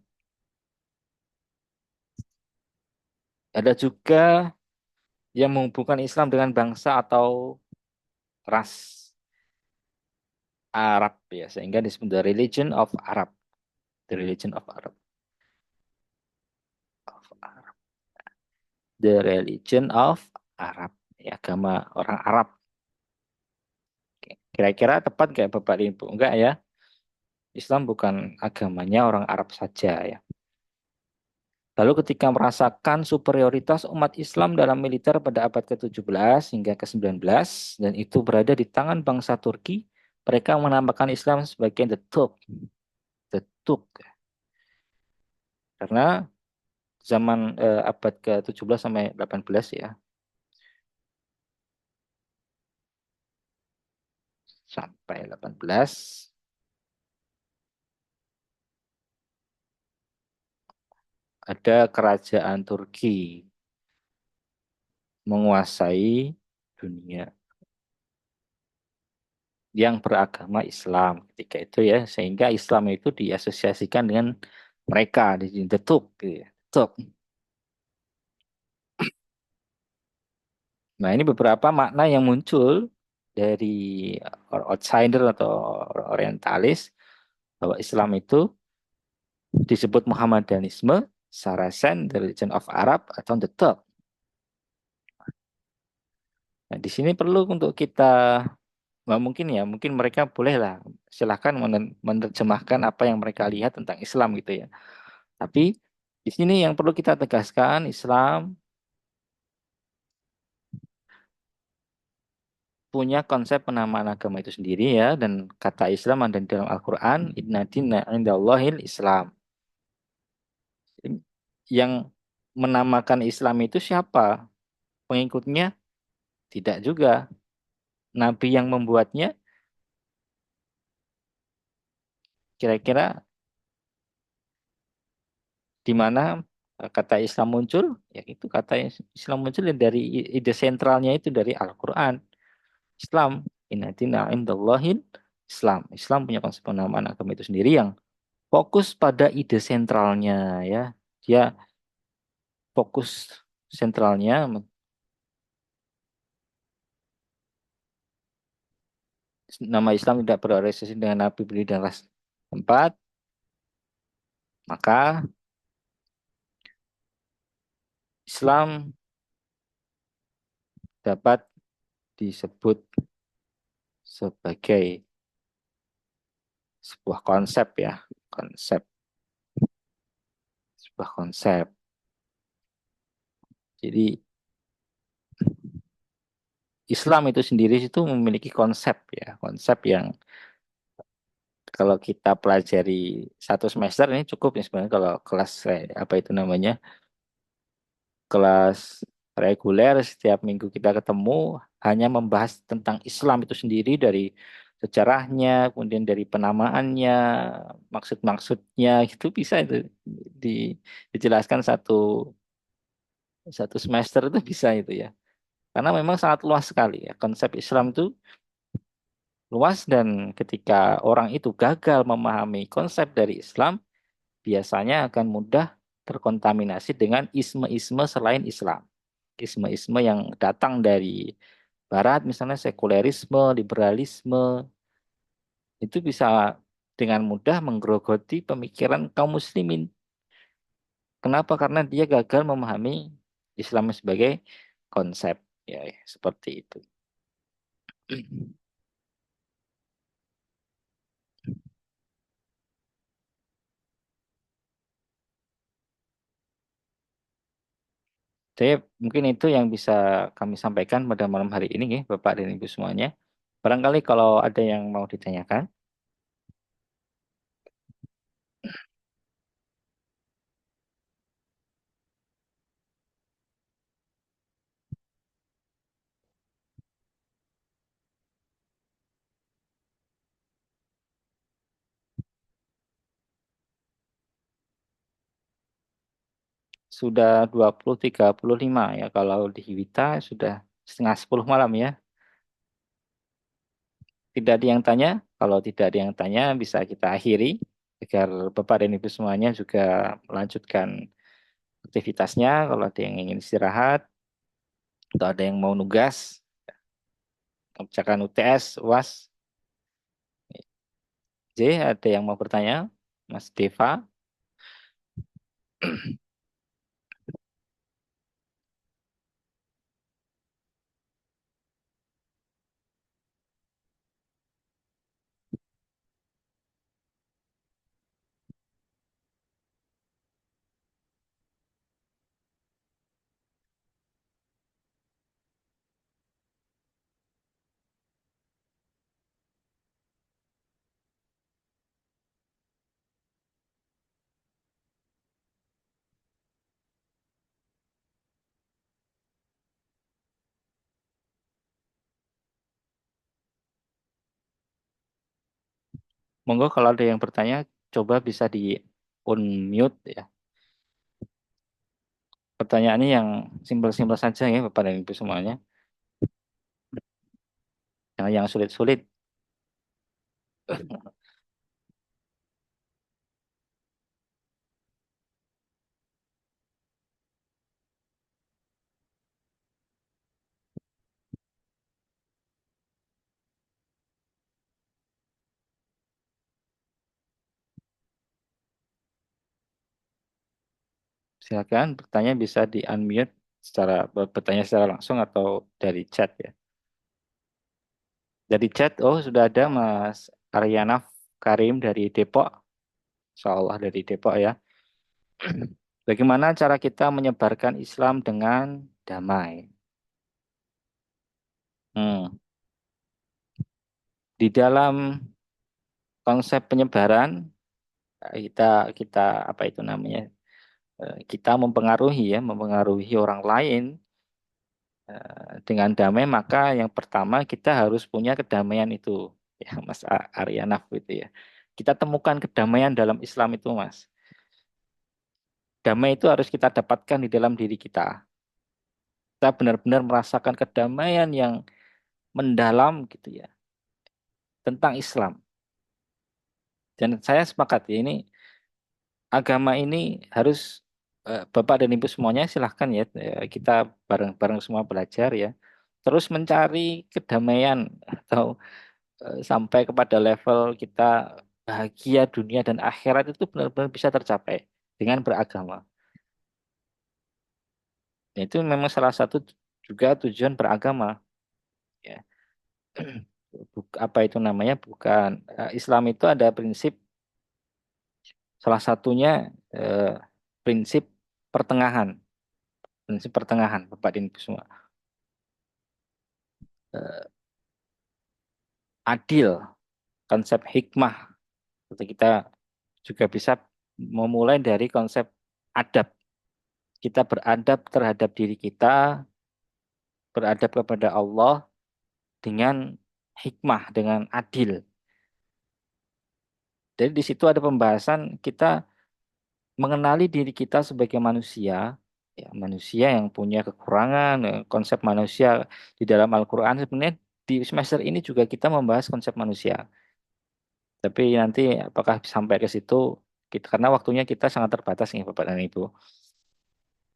Ada juga yang menghubungkan Islam dengan bangsa atau ras Arab ya, sehingga disebut the religion of Arab, the religion of Arab, of Arab, the religion of Arab, ya, agama orang Arab. Kira-kira tepat nggak Bapak Ibu? Enggak ya, Islam bukan agamanya orang Arab saja ya. Lalu ketika merasakan superioritas umat Islam dalam militer pada abad ke-17 hingga ke-19 dan itu berada di tangan bangsa Turki, mereka menamakan Islam sebagai the Turk. Karena zaman abad ke-17 sampai 18 ya, sampai 18 ada kerajaan Turki menguasai dunia yang beragama Islam ketika itu ya, sehingga Islam itu diasosiasikan dengan mereka di sini, the Turk gitu ya. Turk. Nah, ini beberapa makna yang muncul dari outsider atau orientalis bahwa Islam itu disebut Muhammadanisme, Saracen, the religion of Arab, atau the Turk. Nah, di sini perlu untuk kita, nggak mungkin ya, mungkin mereka bolehlah silahkan menerjemahkan apa yang mereka lihat tentang Islam gitu ya. Tapi di sini yang perlu kita tegaskan, Islam punya konsep penamaan agama itu sendiri ya, dan kata Islam ada di dalam Al-Quran, Inna dina indallahil Islam. Yang menamakan Islam itu siapa? Pengikutnya? Tidak juga. Nabi yang membuatnya, kira-kira di mana kata Islam muncul? Ya itu kata Islam muncul dari ide sentralnya itu dari Al-Quran. Islam, inna dina indallahil Islam. Islam punya konsep penamaan agama itu sendiri yang fokus pada ide sentralnya ya. Dia fokus sentralnya, nama Islam tidak berorientasi dengan nabi, beli dan ras tempat, maka Islam dapat disebut sebagai sebuah konsep ya, konsep, sebuah konsep. Jadi Islam itu sendiri itu memiliki konsep ya, konsep yang kalau kita pelajari satu semester ini cukup ya sebenarnya kalau kelas apa itu namanya kelas reguler setiap minggu kita ketemu hanya membahas tentang Islam itu sendiri dari sejarahnya, kemudian dari penamaannya, maksud-maksudnya gitu bisa itu dijelaskan satu satu semester itu bisa itu ya. Karena memang sangat luas sekali ya konsep Islam itu luas dan ketika orang itu gagal memahami konsep dari Islam biasanya akan mudah terkontaminasi dengan isme-isme selain Islam. Isme-isme yang datang dari Barat, misalnya sekulerisme, liberalisme, itu bisa dengan mudah menggerogoti pemikiran kaum muslimin. Kenapa? Karena dia gagal memahami Islam sebagai konsep. Ya, ya, seperti itu. Jadi mungkin itu yang bisa kami sampaikan pada malam hari ini, ya, Bapak dan Ibu semuanya. Barangkali kalau ada yang mau ditanyakan, sudah 20.35 ya. Kalau di Wita sudah setengah 10 malam ya. Tidak ada yang tanya. Kalau tidak ada yang tanya, bisa kita akhiri agar Bapak dan Ibu semuanya juga melanjutkan aktivitasnya. Kalau ada yang ingin istirahat atau ada yang mau nugas, kerjakan UTS, UAS, J, ada yang mau bertanya, Mas Deva. Monggo kalau ada yang bertanya, coba bisa di unmute ya. Pertanyaannya yang simpel-simpel saja ya Bapak dan Ibu semuanya. Jangan yang sulit-sulit. Silakan bertanya bisa di unmute secara bertanya secara langsung atau dari chat ya. Dari chat, oh sudah ada Mas Aryana Karim dari Depok. Insya Allah dari Depok ya. Bagaimana cara kita menyebarkan Islam dengan damai? Hmm. Di dalam konsep penyebaran kita kita apa itu namanya? Kita mempengaruhi ya, mempengaruhi orang lain dengan damai maka yang pertama kita harus punya kedamaian itu ya Mas Aryanaf itu ya. Kita temukan kedamaian dalam Islam itu Mas. Damai itu harus kita dapatkan di dalam diri kita. Kita benar-benar merasakan kedamaian yang mendalam gitu ya tentang Islam. Dan saya sepakat ya ini agama ini harus Bapak dan Ibu semuanya silahkan ya kita bareng-bareng semua belajar ya. Terus mencari kedamaian atau sampai kepada level kita bahagia dunia dan akhirat itu benar-benar bisa tercapai dengan beragama. Dan itu memang salah satu juga tujuan beragama ya. Apa itu namanya? Bukan Islam itu ada prinsip salah satunya prinsip pertengahan. prinsip pertengahan, Bapak dan Ibu semua. Eh, Adil, konsep hikmah. Jadi kita juga bisa memulai dari konsep adab. Kita beradab terhadap diri kita, beradab kepada Allah dengan hikmah, dengan adil. Jadi di situ ada pembahasan kita mengenali diri kita sebagai manusia, ya, manusia yang punya kekurangan, konsep manusia di dalam Al-Quran sebenarnya di semester ini juga kita membahas konsep manusia. Tapi nanti apakah sampai ke situ, kita, karena waktunya kita sangat terbatas nih Bapak dan Ibu.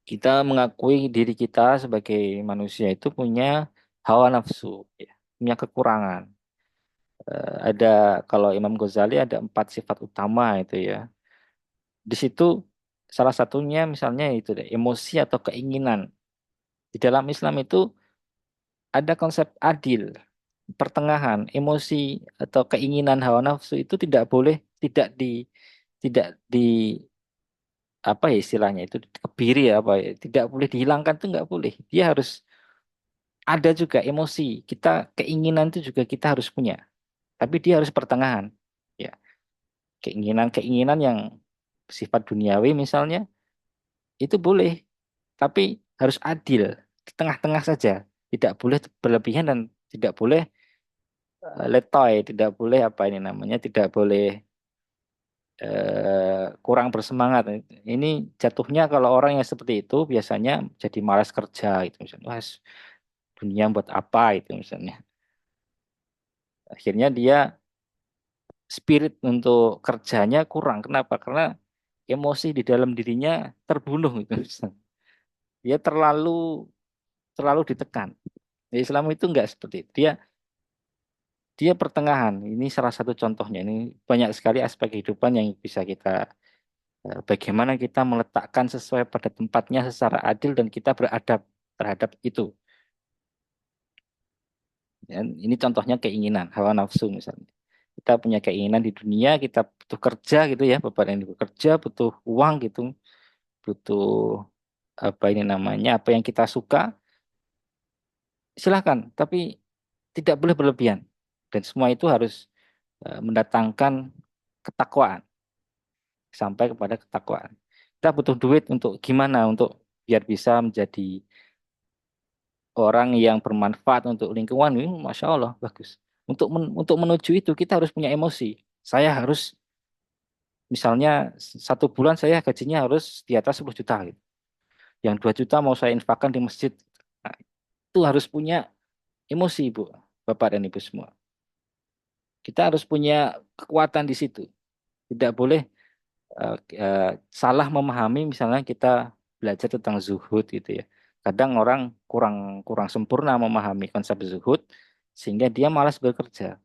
Kita mengakui diri kita sebagai manusia itu punya hawa nafsu, ya, punya kekurangan. Ada kalau Imam Ghazali ada 4 sifat utama itu ya. Di situ salah satunya misalnya itu deh, emosi atau keinginan. Di dalam Islam itu ada konsep adil, pertengahan, emosi atau keinginan hawa nafsu itu tidak boleh tidak di apa ya istilahnya itu kebiri ya apa ya, tidak boleh dihilangkan itu nggak boleh. Dia harus ada juga emosi. Kita keinginan itu juga kita harus punya, tapi dia harus pertengahan. Ya, keinginan-keinginan yang sifat duniawi misalnya itu boleh, tapi harus adil, di tengah-tengah saja. Tidak boleh berlebihan dan tidak boleh letoy, tidak boleh apa ini namanya, tidak boleh kurang bersemangat. Ini jatuhnya kalau orang yang seperti itu biasanya jadi malas kerja itu misalnya. Wah, dunia buat apa itu misalnya. Akhirnya dia spirit untuk kerjanya kurang. Kenapa? Karena emosi di dalam dirinya terbunuh itu. Misalnya. Dia terlalu terlalu ditekan. Di Islam itu enggak seperti itu. Dia pertengahan. Ini salah satu contohnya. Ini banyak sekali aspek kehidupan yang bisa kita bagaimana kita meletakkan sesuai pada tempatnya secara adil dan kita beradab terhadap itu. Dan ini contohnya keinginan, hawa nafsu misalnya. Kita punya keinginan di dunia, kita butuh kerja gitu ya, Bapak dan Ibu kerja, butuh uang gitu, butuh apa ini namanya, apa yang kita suka, silahkan. Tapi tidak boleh berlebihan. Dan semua itu harus mendatangkan ketakwaan, sampai kepada ketakwaan. Kita butuh duit untuk gimana? Untuk biar bisa menjadi orang yang bermanfaat untuk lingkungan, ini Masya Allah, bagus. Untuk menuju itu, kita harus punya emosi. Saya harus, misalnya, 1 bulan saya gajinya harus di atas 10 juta. Gitu. Yang 2 juta mau saya infakkan di masjid. Nah, itu harus punya emosi, Bu, Bapak dan Ibu semua. Kita harus punya kekuatan di situ. Tidak boleh salah memahami, misalnya kita belajar tentang zuhud gitu ya. Kadang orang kurang kurang sempurna memahami konsep zuhud sehingga dia malas bekerja.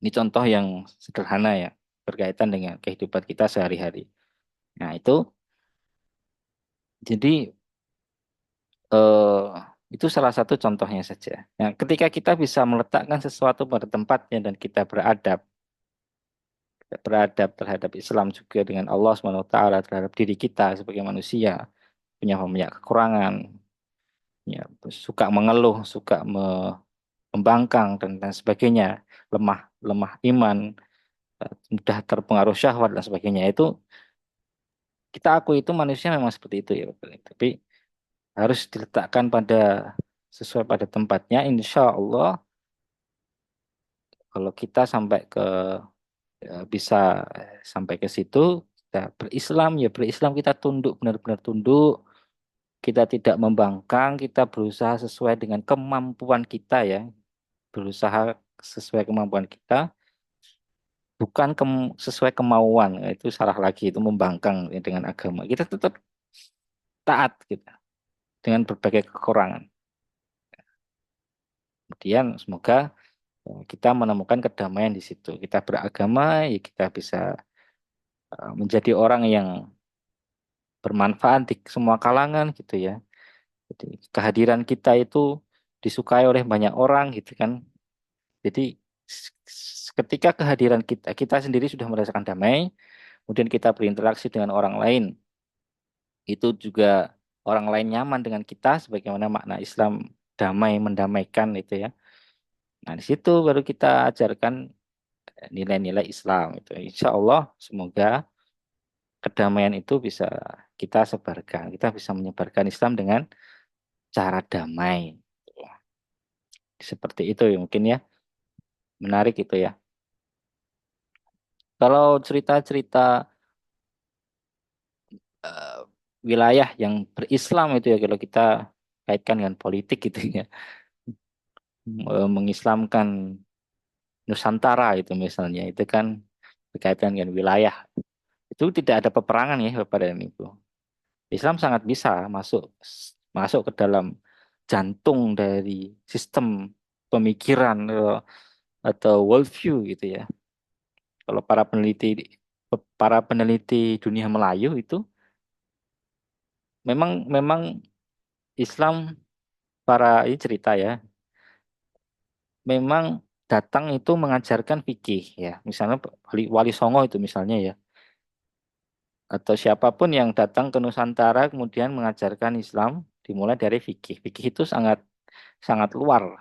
Ini contoh yang sederhana ya berkaitan dengan kehidupan kita sehari-hari. Nah, itu jadi eh, itu salah satu contohnya saja. Nah, ketika kita bisa meletakkan sesuatu pada tempatnya dan kita beradab terhadap Islam juga dengan Allah Subhanahu wa taala terhadap diri kita sebagai manusia, punya banyak kekurangan, ya, suka mengeluh, suka membangkang dan lain sebagainya, lemah lemah iman, mudah terpengaruh syahwat dan sebagainya. Itu kita akui itu manusia memang seperti itu ya, Bapak. Tapi harus diletakkan pada sesuai pada tempatnya. Insya Allah kalau kita sampai ke bisa sampai ke situ, kita berislam ya berislam kita tunduk benar-benar tunduk. Kita tidak membangkang, kita berusaha sesuai dengan kemampuan kita ya, berusaha sesuai kemampuan kita, bukan sesuai kemauan. Itu salah lagi, itu membangkang ya, dengan agama. Kita tetap taat kita dengan berbagai kekurangan. Kemudian semoga kita menemukan kedamaian di situ. Kita beragama, ya kita bisa menjadi orang yang bermanfaat di semua kalangan gitu ya. Jadi kehadiran kita itu disukai oleh banyak orang gitu kan. Jadi ketika kehadiran kita, kita sendiri sudah merasakan damai, kemudian kita berinteraksi dengan orang lain, itu juga orang lain nyaman dengan kita, sebagaimana makna Islam damai mendamaikan itu ya. Nah, di situ baru kita ajarkan nilai-nilai Islam itu. Insya Allah semoga kedamaian itu bisa kita sebarkan. Kita bisa menyebarkan Islam dengan cara damai. Seperti itu ya mungkin ya. Menarik itu ya. Kalau cerita-cerita eh, wilayah yang berislam itu ya, kalau kita kaitkan dengan politik gitu ya. Mengislamkan Nusantara itu misalnya, itu kan berkaitan dengan wilayah. Itu tidak ada peperangan ya Bapak dan Ibu. Islam sangat bisa masuk masuk ke dalam jantung dari sistem pemikiran atau worldview gitu ya. Kalau para peneliti dunia Melayu itu memang memang Islam, para ini cerita ya, memang datang itu mengajarkan fikih ya. Misalnya Wali Songo itu misalnya ya, atau siapapun yang datang ke Nusantara kemudian mengajarkan Islam dimulai dari fikih. Fikih itu sangat sangat luar,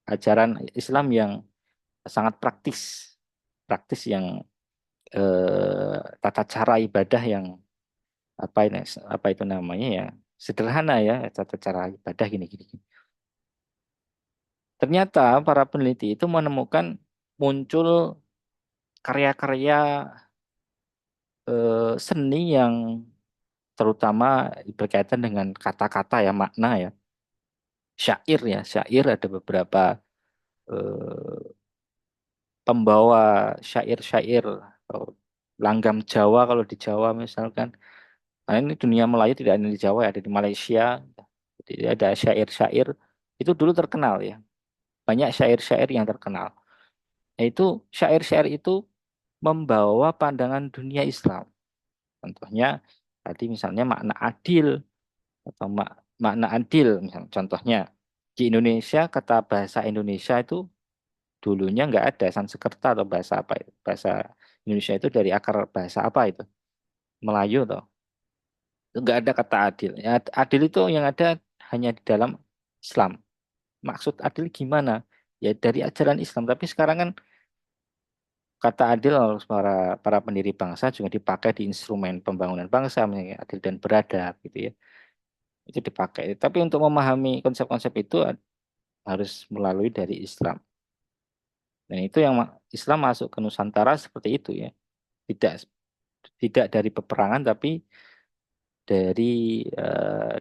ajaran Islam yang sangat praktis, praktis yang tata cara ibadah yang apa ini apa itu namanya ya, sederhana ya, tata cara ibadah gini gini. Ternyata para peneliti itu menemukan muncul karya-karya seni yang terutama berkaitan dengan kata-kata ya, makna ya, syair ya, syair ada beberapa eh, pembawa syair-syair atau langgam Jawa, kalau di Jawa misalkan. Nah, ini dunia Melayu tidak hanya di Jawa, ada di Malaysia. Jadi ada syair-syair itu dulu terkenal ya. Banyak syair-syair yang terkenal. Yaitu syair-syair itu membawa pandangan dunia Islam. Contohnya tadi misalnya makna adil atau makna adil misalnya. Contohnya di Indonesia, kata bahasa Indonesia itu dulunya nggak ada Sanskerta atau bahasa apa itu. Bahasa Indonesia itu dari akar bahasa apa itu? Melayu toh. Itu nggak ada kata adil. Ya, adil itu yang ada hanya di dalam Islam. Maksud adil gimana? Ya dari ajaran Islam. Tapi sekarang kan kata adil oleh para pendiri bangsa juga dipakai di instrumen pembangunan bangsa, misalnya adil dan beradab gitu ya. Itu dipakai. Tapi untuk memahami konsep-konsep itu harus melalui dari Islam. Dan itu yang Islam masuk ke Nusantara seperti itu ya. Tidak tidak dari peperangan tapi dari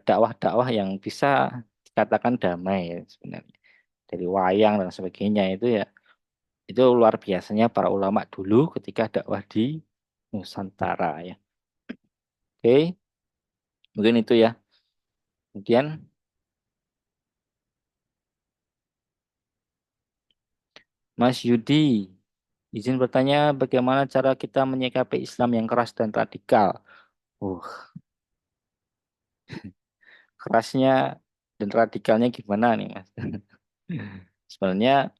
dakwah-dakwah yang bisa dikatakan damai ya sebenarnya. Dari wayang dan sebagainya itu ya. Itu luar biasanya para ulama dulu ketika dakwah di Nusantara ya. Oke, mungkin itu ya. Kemudian Mas Yudi, izin bertanya bagaimana cara kita menyikapi Islam yang keras dan radikal? Uh, Kerasnya dan radikalnya gimana nih, Mas? Sebenarnya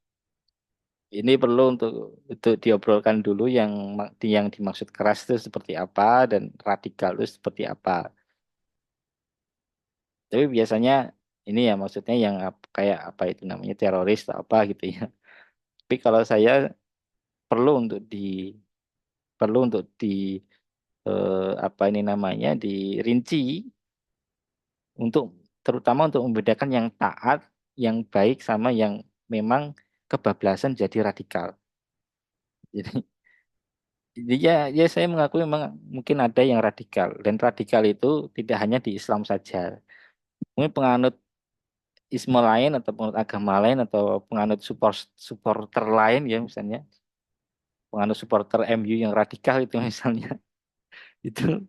ini perlu untuk diobrolkan dulu yang dimaksud keras itu seperti apa dan radikal itu seperti apa. Tapi biasanya ini ya maksudnya yang kayak apa itu namanya teroris atau apa gitu ya. Tapi kalau saya perlu untuk di perlu untuk di apa ini namanya dirinci untuk terutama untuk membedakan yang taat, yang baik sama yang memang kebablasan jadi radikal. Jadi ya, ya saya mengakui memang mungkin ada yang radikal dan radikal itu tidak hanya di Islam saja. Mungkin penganut isme lain atau penganut agama lain atau penganut supporter lain ya misalnya penganut supporter MU yang radikal itu misalnya itu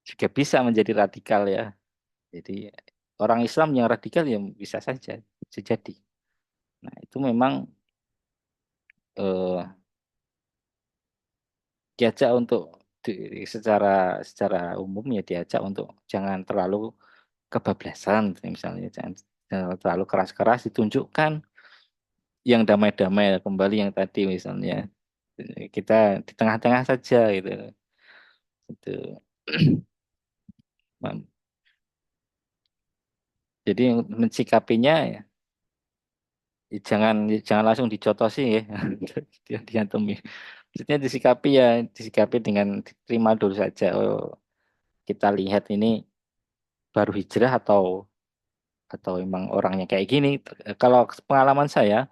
juga bisa menjadi radikal ya. Jadi orang Islam yang radikal ya bisa saja, bisa jadi. Nah, itu memang eh, diajak untuk secara secara umum ya diajak untuk jangan terlalu kebablasan misalnya, jangan terlalu keras-keras, ditunjukkan yang damai-damai kembali yang tadi misalnya. Kita di tengah-tengah saja gitu. Itu. Jadi mensikapinya ya, jangan jangan langsung dicotosi ya. Dia diantemi. Maksudnya disikapi dengan diterima dulu saja. Oh, kita lihat ini baru hijrah atau emang orangnya kayak gini. Kalau pengalaman saya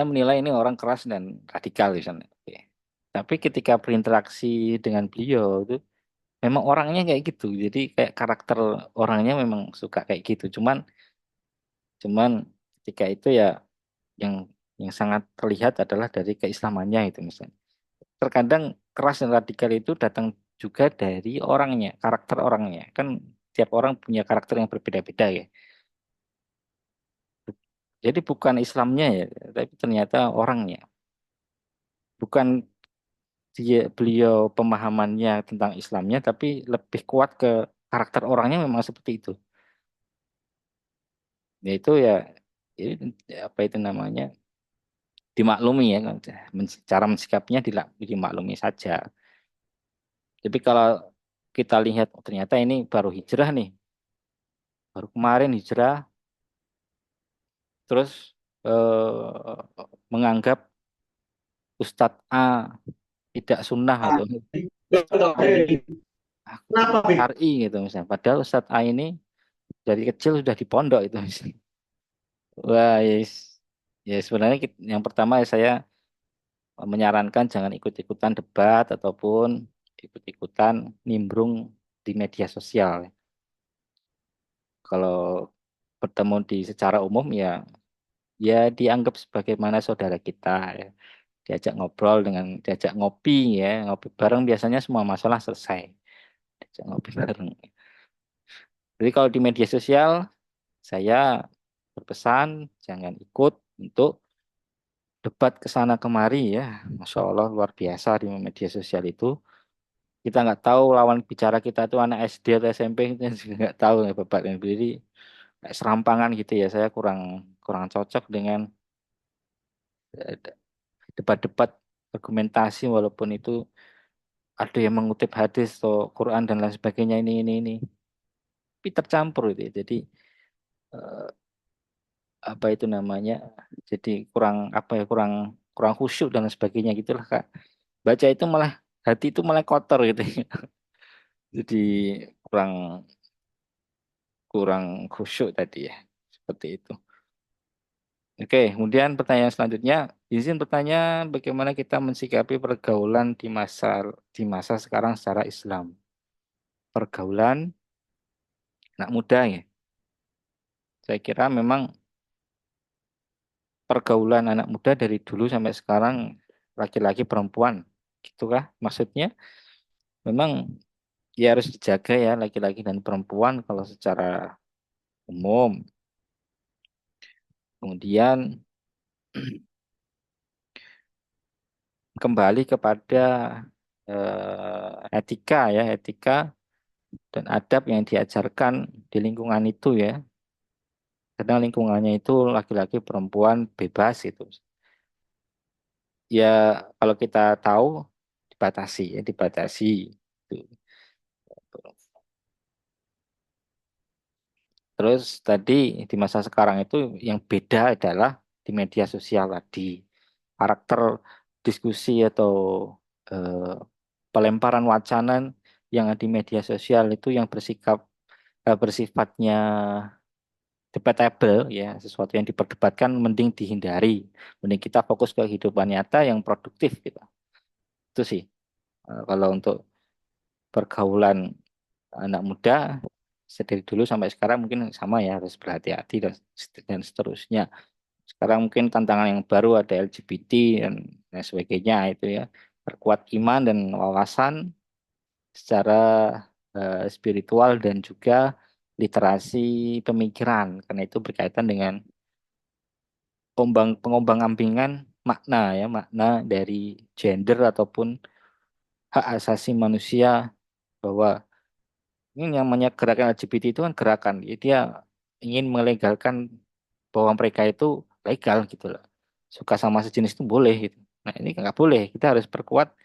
menilai ini orang keras dan radikal di sana. Oke. Tapi ketika berinteraksi dengan beliau itu memang orangnya kayak gitu. Jadi kayak karakter orangnya memang suka kayak gitu. Cuman ketika itu ya yang yang sangat terlihat adalah dari keislamannya itu misalnya. Terkadang keras dan radikal itu datang juga dari orangnya, karakter orangnya. Kan tiap orang punya karakter yang berbeda-beda ya. Jadi bukan Islamnya ya, tapi ternyata orangnya. Bukan beliau pemahamannya tentang Islamnya, tapi lebih kuat ke karakter orangnya memang seperti itu. Yaitu ya, apa itu namanya, dimaklumi ya, kan. Cara mensikapinya dimaklumi saja. Tapi kalau kita lihat oh, ternyata ini baru hijrah nih, baru kemarin hijrah, terus menganggap Ustadz A tidak sunnah atau Ustadz A ini syar'i gitu misalnya. Padahal Ustadz A ini dari kecil sudah di pondok itu misalnya. Wah, yes. Ya sebenarnya yang pertama ya saya menyarankan jangan ikut-ikutan debat ataupun ikut-ikutan nimbrung di media sosial. Kalau bertemu di secara umum ya dianggap sebagaimana saudara kita ya. Diajak ngobrol diajak ngopi ya, ngopi bareng biasanya semua masalah selesai. Diajak ngopi bareng. Jadi kalau di media sosial saya berpesan jangan ikut untuk debat ke sana kemari ya. Masya Allah luar biasa di media sosial itu. Kita nggak tahu lawan bicara kita itu anak SD atau SMP kita juga nggak tahu ya Bapak. Jadi kayak serampangan gitu ya. Saya kurang kurang cocok dengan eh, debat-debat argumentasi walaupun itu ada yang mengutip hadis atau Quran dan lain sebagainya ini. Tapi tercampur itu ya. Jadi eh, apa itu namanya? Jadi kurang apa ya kurang kurang khusyuk dan lain sebagainya gitulah Kak. Baca itu malah hati itu malah kotor gitu. Jadi kurang kurang khusyuk tadi ya. Seperti itu. Oke, kemudian pertanyaan selanjutnya, izin bertanya bagaimana kita mensikapi pergaulan di masa sekarang secara Islam. Pergaulan anak muda ya. Saya kira memang pergaulan anak muda dari dulu sampai sekarang laki-laki perempuan, gitu kah? Maksudnya memang ya harus dijaga ya laki-laki dan perempuan kalau secara umum. Kemudian kembali kepada etika dan adab yang diajarkan di lingkungan itu ya. Kadang lingkungannya itu laki-laki perempuan bebas itu. Ya kalau kita tahu dibatasi ya dibatasi. Gitu. Terus tadi di masa sekarang itu yang beda adalah di media sosial tadi. Karakter diskusi atau eh, pelemparan wacana yang di media sosial itu yang bersifatnya debatable ya, sesuatu yang diperdebatkan mending dihindari. Mending kita fokus ke kehidupan nyata yang produktif gitu. Itu sih. Kalau untuk pergaulan anak muda dari dulu sampai sekarang mungkin sama ya harus berhati-hati dan seterusnya. Sekarang mungkin tantangan yang baru ada LGBT dan lain sebagainya itu ya. Perkuat iman dan wawasan secara spiritual dan juga literasi pemikiran karena itu berkaitan dengan pengombang-ambingan makna ya, makna dari gender ataupun hak asasi manusia bahwa ini yang namanya gerakan LGBT itu kan gerakan dia ingin melegalkan bahwa mereka itu legal gitu loh. Suka sama sejenis itu boleh gitu. Nah, ini nggak boleh. Kita harus perkuat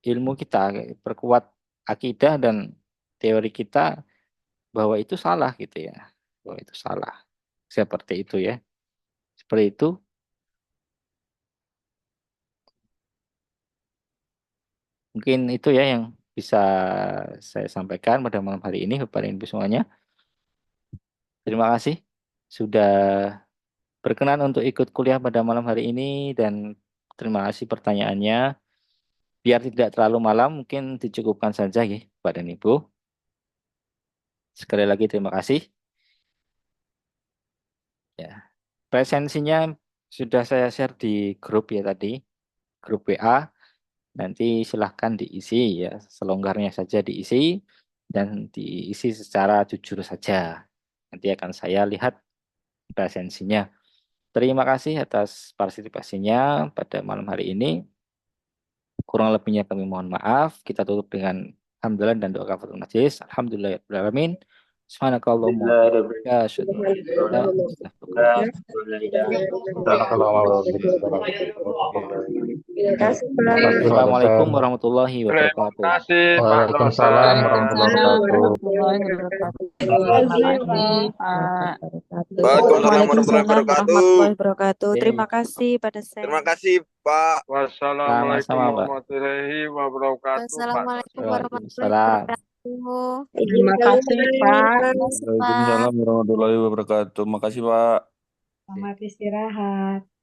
ilmu kita, perkuat akidah dan teori kita bahwa itu salah gitu ya. Bahwa itu salah. Seperti itu ya. Seperti itu. Mungkin itu ya yang bisa saya sampaikan pada malam hari ini kepada ibu semuanya. Terima kasih sudah berkenan untuk ikut kuliah pada malam hari ini dan terima kasih pertanyaannya. Biar tidak terlalu malam, mungkin dicukupkan saja ya, Pak dan Ibu. Sekali lagi terima kasih. Ya, presensinya sudah saya share di grup ya tadi, grup WA. Nanti silahkan diisi ya, selonggarnya saja diisi dan diisi secara jujur saja. Nanti akan saya lihat presensinya. Terima kasih atas partisipasinya pada malam hari ini. Kurang lebihnya kami mohon maaf. Kita tutup dengan hamdalah dan doa kafaratul majlis. Alhamdulillahirabbil alamin. Subhanakallahumma wa bihamdika asyhadu an la ilaha illa anta astaghfiruka wa atubu Terima kasih, Terima Pak. kasih Pak Assalamualaikum Dosen. warahmatullahi Terima wabarakatuh. kasih Pak Waalaikumsalam dosen. warahmatullahi Waalaikumsalam wabarakatuh. warahmatullahi wabarakatuh. Terima Terima kasih, kasih, Pak. wabarakatuh. Waalaikumsalam warahmatullahi Waalaikumsalam wabarakatuh. warahmatullahi wabarakatuh. Terima Oke, kasih, Pak Dosen. Terima kasih Pak. sama-sama, Wassalamualaikum Mbak. warahmatullahi wabarakatuh Pak Wassalamualaikum dosen. warahmatullahi Waalaikumsalam. wabarakatuh. Terima kasih, Pak. Terima kasih, Pak. Waalaikumsalam warahmatullahi wabarakatuh. Makasih, Pak. Selamat istirahat.